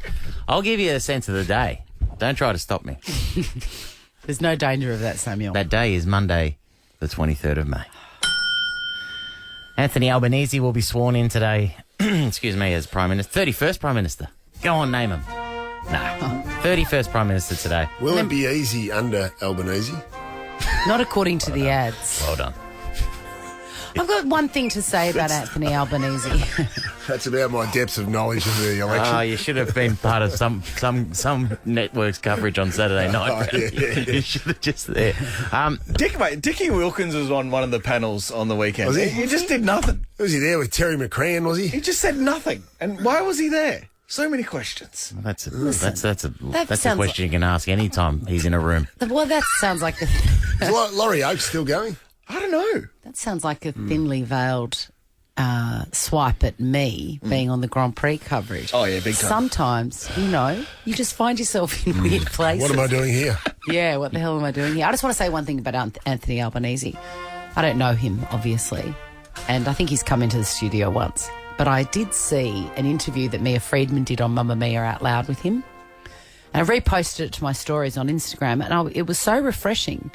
I'll give you a sense of the day. Don't try to stop me. There's no danger of that, Samuel. That day is Monday, the 23rd of May. Anthony Albanese will be sworn in today, excuse me, as Prime Minister. 31st Prime Minister. Go on, name him. No. 31st Prime Minister today. Will it be easy under Albanese? Not according to the ads. Well done. I've got one thing to say about Anthony Albanese. That's about my depths of knowledge of the election. Oh, you should have been part of some network's coverage on Saturday night. Oh, yeah. You should have just there. Dickie Wilkins was on one of the panels on the weekend. Was he? He just did nothing. Was he there with Terry McCran, was he? He just said nothing. And why was he there? So many questions. Well, that's a sounds question you can ask any time he's in a room. Well, that sounds like Is Laurie Oakes still going? I don't know. that sounds like a thinly veiled swipe at me being on the Grand Prix coverage. Oh, yeah, big time. Sometimes, you just find yourself in weird places. What am I doing here? Yeah, what the hell am I doing here? I just want to say one thing about Anthony Albanese. I don't know him, obviously, and I think he's come into the studio once. But I did see an interview that Mia Friedman did on Mamma Mia Out Loud with him. And I reposted it to my stories on Instagram, and it was so refreshing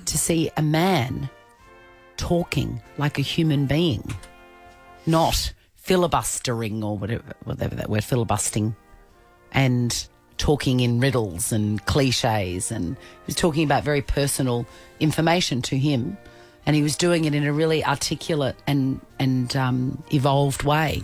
to see a man talking like a human being, not filibustering or whatever that word, filibustering, and talking in riddles and cliches. And he was talking about very personal information to him, and he was doing it in a really articulate and evolved way.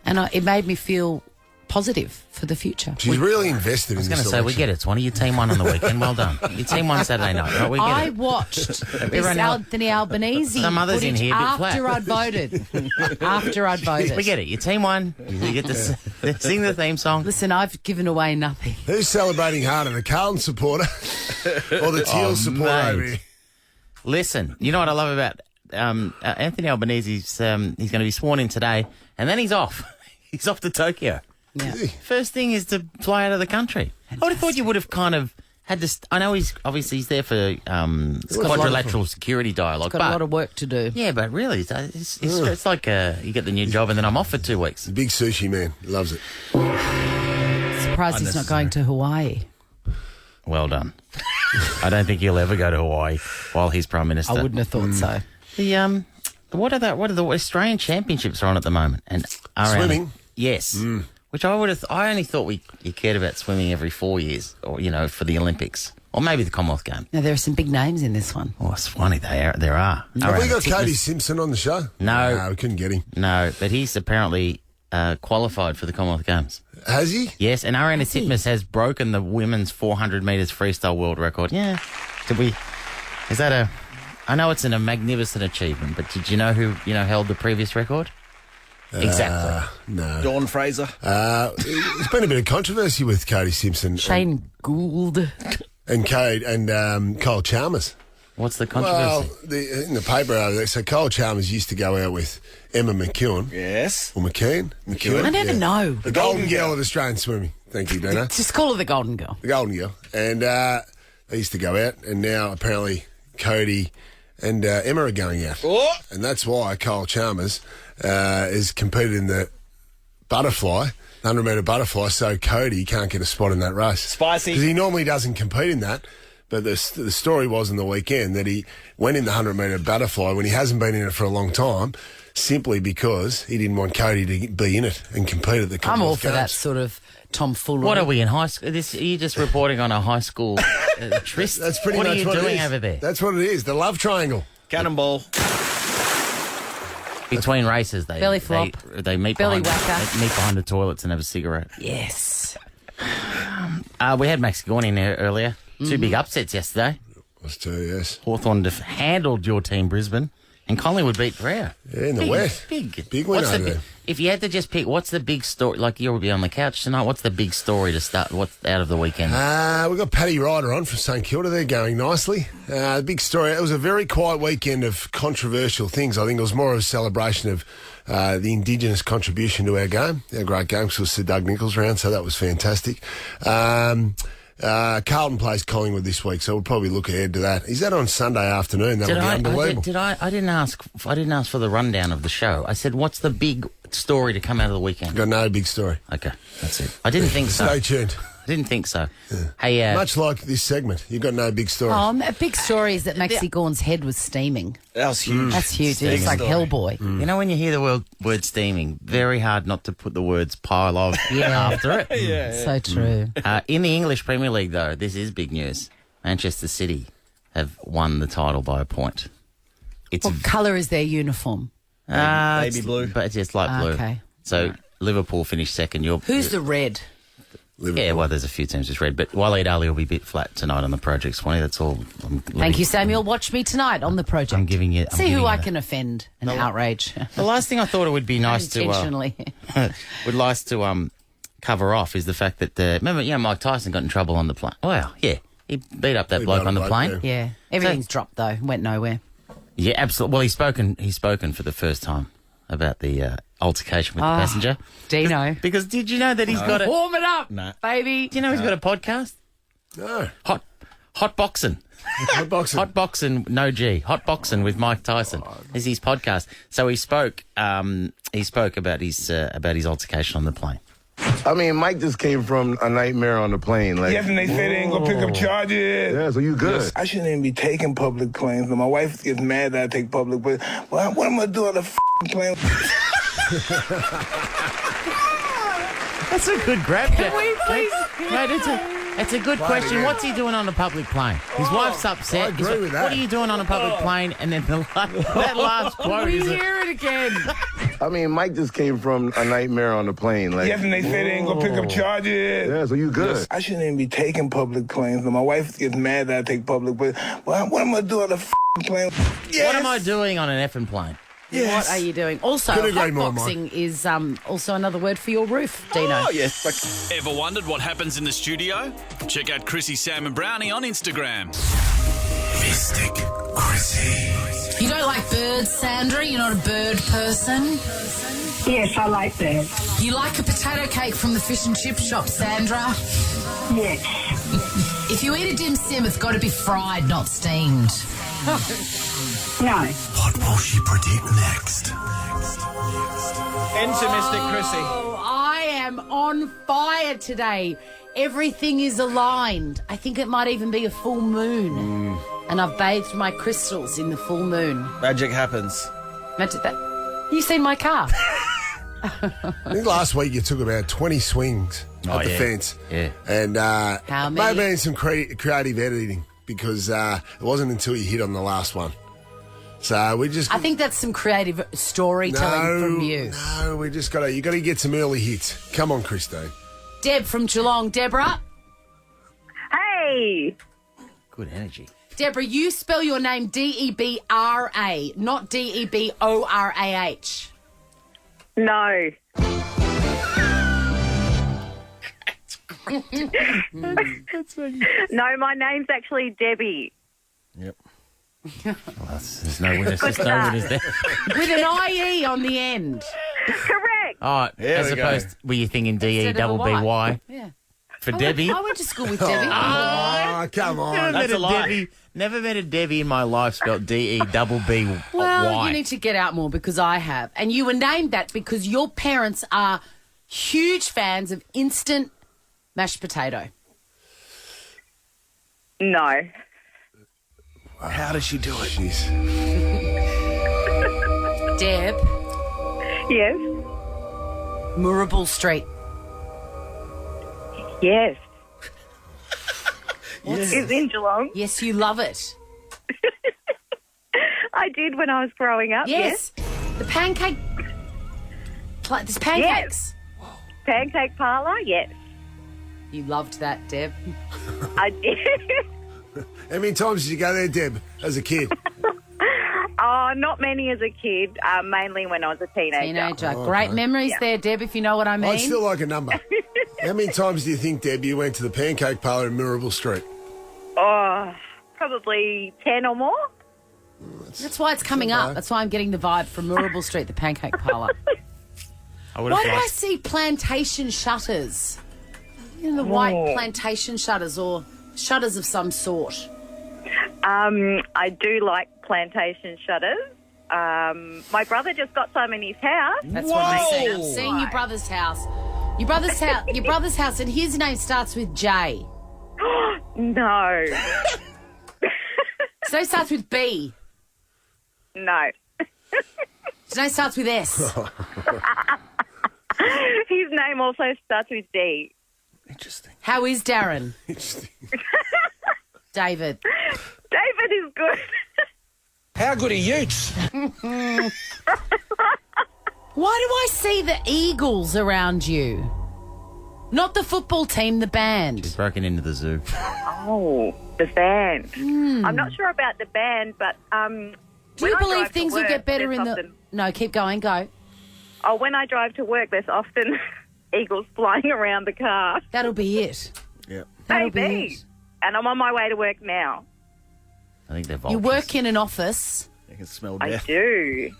And it made me feel positive for the future. She's really invested in this. I was going to say, we get it, Swanee. Your team won on the weekend. Well done. Your team won Saturday night. Right? We get I it. watched this Anthony Albanese Some others in footage here a bit flat. after I'd voted. After I'd voted. We get it. Your team won. You get to sing the theme song. Listen, I've given away nothing. Who's celebrating harder, the Carlton supporter or the Teal supporter over here? Listen, you know what I love about Anthony Albanese? He's going to be sworn in today, and then he's off. He's off to Tokyo. Yeah. First thing is to fly out of the country. I would have thought you would have kind of had to. I know he's there for quadrilateral security dialogue. Got a lot of work to do. Yeah, but really, it's like you get the new job and then I'm off for 2 weeks. Big sushi man, loves it. Surprised he's not going to Hawaii. Well done. I don't think he'll ever go to Hawaii while he's Prime Minister. I wouldn't have thought so. What are the Australian Championships are on at the moment? And swimming. Yes. Which I only thought you cared about swimming every 4 years, or for the Olympics, or maybe the Commonwealth Games. Now there are some big names in this one. Oh, it's funny there are. Have we got Cody Simpson on the show? No, we couldn't get him. No, but he's apparently qualified for the Commonwealth Games. Has he? Yes, and Ariana Titmus has broken the women's 400 metres freestyle world record. Yeah. Is that I know it's a magnificent achievement, but did you know who held the previous record? Exactly. No. Dawn Fraser. There's been a bit of controversy with Cody Simpson. Shane Gould. And Cole Chalmers. What's the controversy? Well, in the paper over there, so Cole Chalmers used to go out with Emma McKewen. Yes. Or McKean. I never know. The golden girl of Australian swimming. Thank you, Dana. Just call her the golden girl. The golden girl. And they used to go out, and now apparently Cody and Emma are going out. Oh. And that's why Kyle Chalmers is competed in the butterfly, 100-metre butterfly, so Cody can't get a spot in that race. Spicy. Because he normally doesn't compete in that. But the story was on the weekend that he went in the 100-metre butterfly when he hasn't been in it for a long time, simply because he didn't want Cody to be in it and compete at the Commonwealth I'm all for Games. that sort of tomfoolery. What are we in high school? Are you just reporting on a high school tryst? That's pretty what much are you what it doing is. over there? That's what it is, the love triangle. Cannonball. Between races, they Belly flop. They meet Belly behind, whacker. they meet behind the toilets and have a cigarette. Yes. We had Max Gawn in here earlier. Two big upsets yesterday. Was too, yes. Hawthorn handled your team, Brisbane, and Collingwood beat Freo. Yeah, in the wet. Big win What's over the, there. if you had to just pick, what's the big story? Like, you'll be on the couch tonight. What's the big story to start? What's out of the weekend? We've got Paddy Ryder on from St Kilda. They're going nicely. The big story, it was a very quiet weekend of controversial things. I think it was more of a celebration of the Indigenous contribution to our game. Our great game, because it was Sir Doug Nicholls round, so that was fantastic. Carlton plays Collingwood this week, so we'll probably look ahead to that. Is that on Sunday afternoon? That would be unbelievable. I didn't ask for the rundown of the show. I said, what's the big story to come out of the weekend? Got no big story. Okay, that's it. I didn't think so. Stay tuned. I didn't think so. Yeah. Hey, much like this segment, you got no big story. A big story is that Maxie Gawn's head was steaming. That was huge. That's huge. It's like Hellboy. You know, when you hear the word steaming, very hard not to put the words pile of after it. Yeah. So true. In the English Premier League, though, this is big news. Manchester City have won the title by a point. What colour is their uniform? Baby blue. But it's just light blue. Okay. So Liverpool finished second. Who's the red? Liverpool. Yeah, well, there's a few teams just red, but Waleed Ali will be a bit flat tonight on the Project 20. That's all. Thank you, Samuel. Watch me tonight on the project. I'm giving you. See who I can offend and outrage. The last thing I thought it would be nice to intentionally cover off is the fact that remember, Mike Tyson got in trouble on the plane. Wow, yeah, he beat up that bloke on the plane. Yeah, everything's dropped though. Went nowhere. Yeah, absolutely. Well, he's spoken for the first time about the altercation with the passenger. Dino. Because did you know that he's got a... Warm it up, baby. Do you know he's got a podcast? No. Hot Boxing. Hot Boxing. Hot Boxing, no G. Hot Boxing with Mike Tyson is his podcast. So he spoke about his altercation on the plane. I mean, Mike just came from a nightmare on the plane. Like, yes, and they say they ain't gonna pick up charges. Yeah, so you good. Yes. I shouldn't even be taking public planes. My wife gets mad that I take public planes. Well, what am I gonna do on the plane? That's a good grab. Can we please? Mate, it's a good question. What's he doing on a public plane? His wife's upset. I agree with that. What are you doing on a public plane? And then that last quote We is... hear it again. I mean, Mike just came from a nightmare on the plane. Like, Yes, and they say they ain't gonna pick up charges. Yeah, so you good. Yes. I shouldn't even be taking public planes. My wife gets mad that I take public planes. Well, what am I gonna do on the plane? Yes. What am I doing on an effing plane? Yes. What are you doing? Also, Couldn't agree more, hotboxing is also another word for your roof, Dino. Oh, yes. Ever wondered what happens in the studio? Check out Chrissie, Sam and Brownie on Instagram. Mystic Chrissie. You don't like birds, Sandra? You're not a bird person? Yes, I like that. You like a potato cake from the fish and chip shop, Sandra? Yes. If you eat a dim sim, it's got to be fried, not steamed. No. What will she predict next? Enter Mystic Chrissie. Oh, I am on fire today. Everything is aligned. I think it might even be a full moon. And I've bathed my crystals in the full moon. Magic happens. Magic that. You seen my car? I think last week you took about 20 swings at the fence. Yeah. And How may have many? been some creative editing because it wasn't until you hit on the last one. So we just... I think that's some creative storytelling from you. No, we just got to get some early hits. Come on, Christine. Deb from Geelong. Deborah? Hey. Good energy. Deborah, you spell your name D-E-B-R-A, not D-E-B-O-R-A-H. No. No, my name's actually Debbie. Yep. There's no winners. There's no winners there. With an I-E on the end. Correct. Oh, There as we go. opposed, were you thinking Instead of a D-E-double-B-Y? Yeah. For Debbie? I went to school with Debbie. Oh, come on. That's a lie. Never met a Debbie in my life spelled D-E-double-B-Y. Well, you need to get out more because I have. And you were named that because your parents are huge fans of instant mashed potato. No. How does she do it? Jeez. Deb. Yes. Murrabble Street. Yes. Yes. It's in Geelong. Yes, you love it. I did when I was growing up. Yes. The pancake. There's pancakes. Yes. Pancake parlour. Yes. You loved that, Deb. I did. How many times did you go there, Deb, as a kid? Oh, not many as a kid. Mainly when I was a teenager. Oh, Great okay. memories there, Deb, if you know what I mean. I'd still like a number. How many times do you think, Deb, you went to the pancake parlour in Murrabble Street? Oh, probably 10 or more. That's why it's coming up. That's why I'm getting the vibe from Murrabble Street, the pancake parlour. Why do I see plantation shutters? You know, the white plantation shutters or shutters of some sort. I do like plantation shutters. My brother just got some in his house. That's what I'm saying. I'm seeing your brother's house. Your brother's house, and his name starts with J. No. So it starts with B. No. So it starts with S. His name also starts with D. Interesting. How is Darren? Interesting. David. David is good. How good are Utes? Why do I see the Eagles around you? Not the football team, the band. She's broken into the zoo. Oh, the band. I'm not sure about the band, but do you believe things will get better in the... No, keep going, go. Oh, when I drive to work, there's often eagles flying around the car. That'll be it. Yep. That'll be Maybe. it. And I'm on my way to work now. I think they're You vultures. work in an office You can smell I death. do.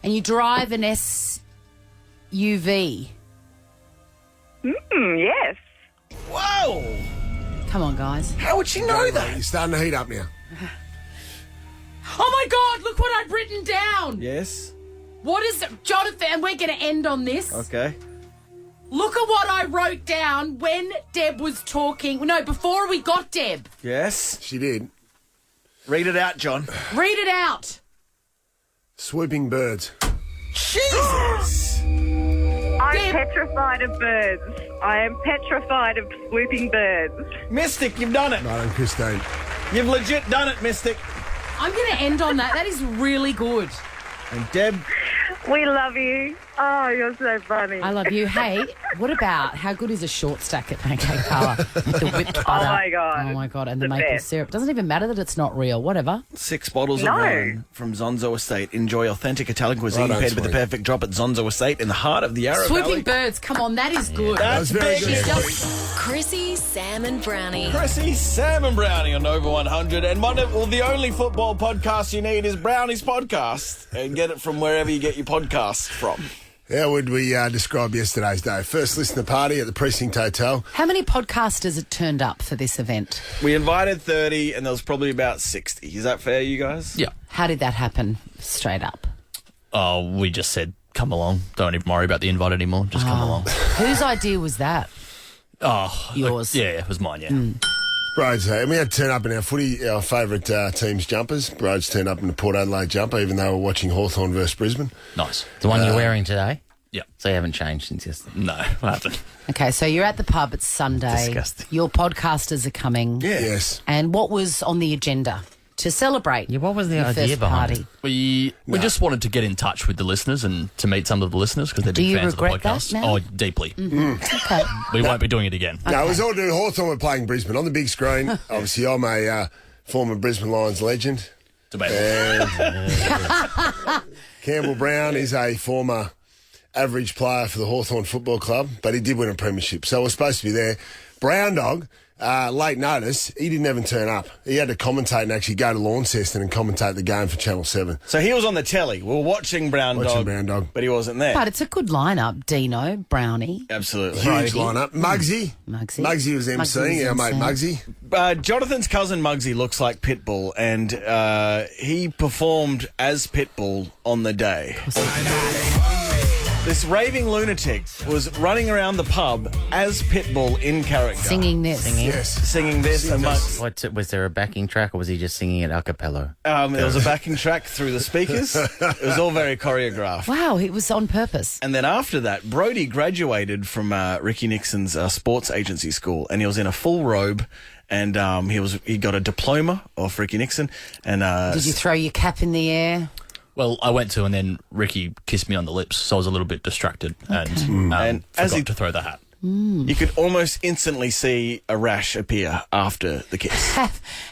and you drive an SUV. Yes. Whoa! Come on, guys. How would she know that? You're starting to heat up now. Oh, my God, look what I've written down. Yes. What is it? Jonathan, and we're going to end on this. Okay. Look at what I wrote down when Deb was talking. No, before we got Deb. Yes. She did. Read it out, John. Read it out. Swooping birds. Jesus! I'm petrified of birds. I am petrified of swooping birds. Mystic, you've done it. Right on, Christine. You've legit done it, Mystic. I'm going to end on that. That is really good. And Deb, We love you. Oh, you're so funny. I love you. Hey, what about how good is a short stack at Pancake Parlour with the whipped butter? my God. Oh, my God. And the The maple best. syrup. Doesn't even matter that it's not real. Whatever. 6 bottles No. of wine from Zonzo Estate. Enjoy authentic Italian cuisine Right on, paired with the sweet. perfect drop at Zonzo Estate in the heart of the Yarra Swooping Valley. birds. Come on, that is good. That was very big. good. She's just... Chrissie, Sam, and Brownie. Chrissie, Sam and Brownie on Over 100. And the only football podcast you need is Brownie's podcast. And get it from wherever you get your podcasts from. How would we describe yesterday's day? First listener party at the Precinct Hotel. How many podcasters had turned up for this event? We invited 30 and there was probably about 60. Is that fair, you guys? Yeah. How did that happen? Straight up. Oh, we just said, come along. Don't even worry about the invite anymore. Just come along. Whose idea was that? Oh, Yours. Yeah, it was mine, yeah. Broads, and we had to turn up in our favourite team's jumpers. Broads turned up in the Port Adelaide jumper, even though we're watching Hawthorn versus Brisbane. Nice. The one you're wearing today? Yeah. So you haven't changed since yesterday? No, I haven't. Okay, so you're at the pub. It's Sunday. Disgusting. Your podcasters are coming. Yeah. Yes. And what was on the agenda to celebrate? Yeah, what was the your idea first behind party? it? We just wanted to get in touch with the listeners and to meet some of the listeners because they're Do big you fans of the regret that podcast. now? Oh, deeply. Okay. We won't be doing it again. No, it was all due. Hawthorn were playing Brisbane on the big screen. Obviously, I'm a former Brisbane Lions legend. Debatable. And Campbell Brown is a former average player for the Hawthorn Football Club, but he did win a premiership. So we're supposed to be there. Brown Dog, late notice, he didn't even turn up. He had to commentate and actually go to Launceston and commentate the game for Channel 7. So he was on the telly. We were watching Brown Dog, but he wasn't there. But it's a good lineup. Dino, Brownie. Absolutely. Huge lineup. Muggsy. Muggsy was emceeing, our mate Muggsy. Jonathan's cousin Muggsy looks like Pitbull, and he performed as Pitbull on the day. This raving lunatic was running around the pub as Pitbull in character. Singing this. Singing this. Was there a backing track, or was he just singing it a cappella? There was a backing track through the speakers. It was all very choreographed. Wow, it was on purpose. And then after that, Brodie graduated from Ricky Nixon's sports agency school, and he was in a full robe. And he got a diploma off Ricky Nixon. And did you throw your cap in the air? Well, I went to, and then Ricky kissed me on the lips, so I was a little bit distracted and forgot to throw the hat. You could almost instantly see a rash appear after the kiss.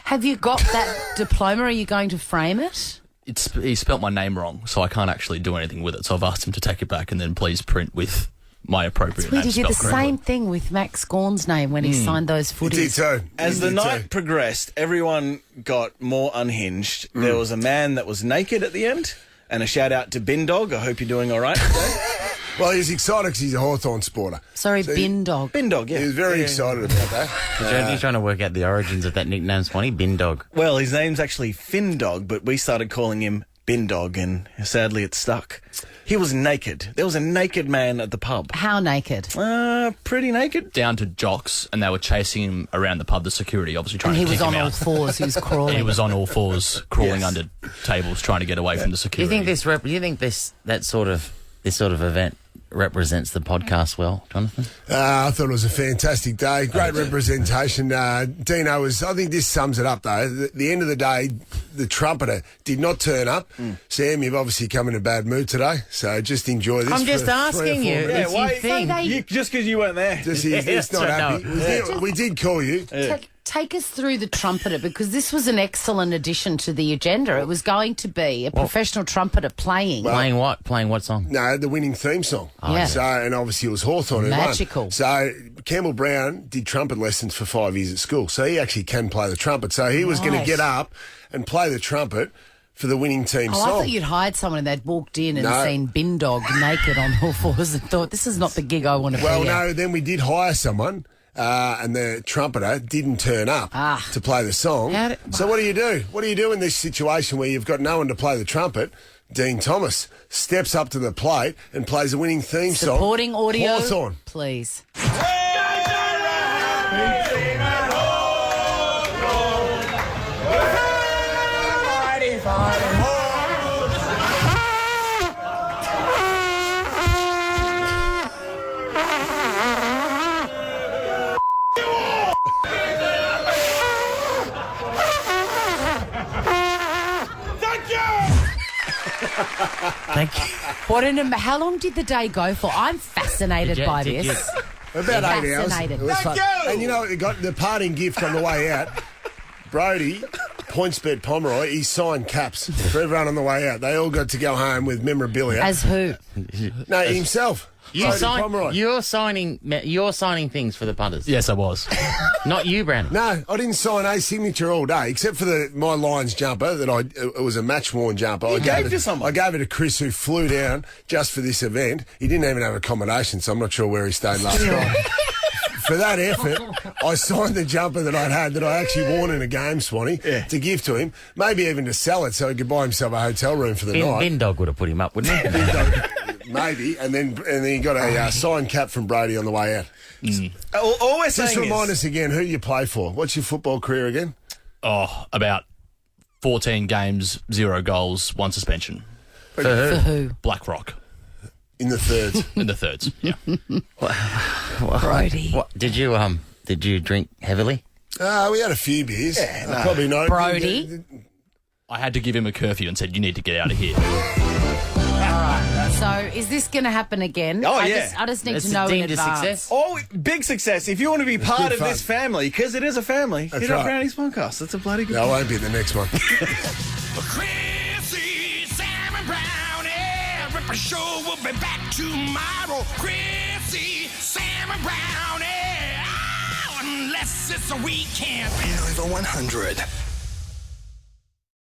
Have you got that diploma? Are you going to frame it? He spelt my name wrong, so I can't actually do anything with it. So I've asked him to take it back and then please print with my appropriate name. He did the same thing with Max Gawn's name when he signed those footies. As the night progressed, everyone got more unhinged. There was a man that was naked at the end, and a shout out to Bin Dog. I hope you're doing all right today. Well, he's excited because he's a Hawthorn supporter. Sorry, Bin Dog. Bin Dog, yeah. He was very excited about that. You're trying to work out the origins of that nickname, Swanee? Bin Dog. Well, his name's actually Fin Dog, but we started calling him Bin Dog, and sadly it stuck. He was naked. There was a naked man at the pub. How naked? Pretty naked. Down to jocks, and they were chasing him around the pub, the security obviously trying to kick him out. And he was on all fours, he was crawling. He was on all fours, crawling under tables, trying to get away from the security. Do you think this sort of event represents the podcast well, Jonathan? I thought it was a fantastic day. Great representation. Dino was, I think this sums it up though. At the end of the day, the trumpeter did not turn up. Sam, you've obviously come in a bad mood today, so just enjoy this. I'm just asking you. Just because you weren't there. He's not happy. We did call you. Take us through the trumpeter, because this was an excellent addition to the agenda. It was going to be a professional trumpeter playing. Playing what? Playing what song? No, the winning theme song. Yeah. So, and obviously it was Hawthorn who won. Magical. So Campbell Brown did trumpet lessons for 5 years at school, so he actually can play the trumpet. So he was going to get up and play the trumpet for the winning team song. I thought you'd hired someone and they'd walked in and seen Bin Dog naked on all fours and thought, this is not the gig I want to be at. Well, no, then we did hire someone. And the trumpeter didn't turn up to play the song. So what do you do? What do you do in this situation where you've got no one to play the trumpet? Dean Thomas steps up to the plate and plays the winning theme song. Supporting audio, Hawthorn. please. Thank you. How long did the day go for? I'm fascinated by this. About 8 hours. Fascinated. It was fun. And you know, it got the parting gift on the way out. Brodie, PointsBet Pummeroy, he signed caps for everyone on the way out. They all got to go home with memorabilia. As who? No, himself. You're signing things for the punters. Yes, I was. Not you, Brandon. No, I didn't sign a signature all day, except for my Lions jumper that it was a match-worn jumper. I gave it to someone. I gave it to Chris, who flew down just for this event. He didn't even have accommodation, so I'm not sure where he stayed last night. For that effort, I signed the jumper that I'd had that I actually worn in a game, Swanee, to give to him. Maybe even to sell it so he could buy himself a hotel room for the night. Bin Dog would have put him up, wouldn't he? Bin Dog, maybe. And then he got a signed cap from Brodie on the way out. All we're saying Just remind us again who you play for. What's your football career again? Oh, about 14 games, 0 goals, 1 suspension. For who? BlackRock. In the thirds. In the thirds, yeah. Brodie. Did you drink heavily? We had a few beers. Yeah, probably not. Brodie? I had to give him a curfew and said, you need to get out of here. So, is this going to happen again? Oh, I just need to know in advance. Success. Oh, big success. If you want to be part of this family, because it is a family, hit up Brownie's podcast. That's a bloody good I won't be at the next one. Chrissie, Sam and Brownie. Ripper Show will be back tomorrow. Chrissie, Sam and Brownie. unless it's a weekend. Over 100.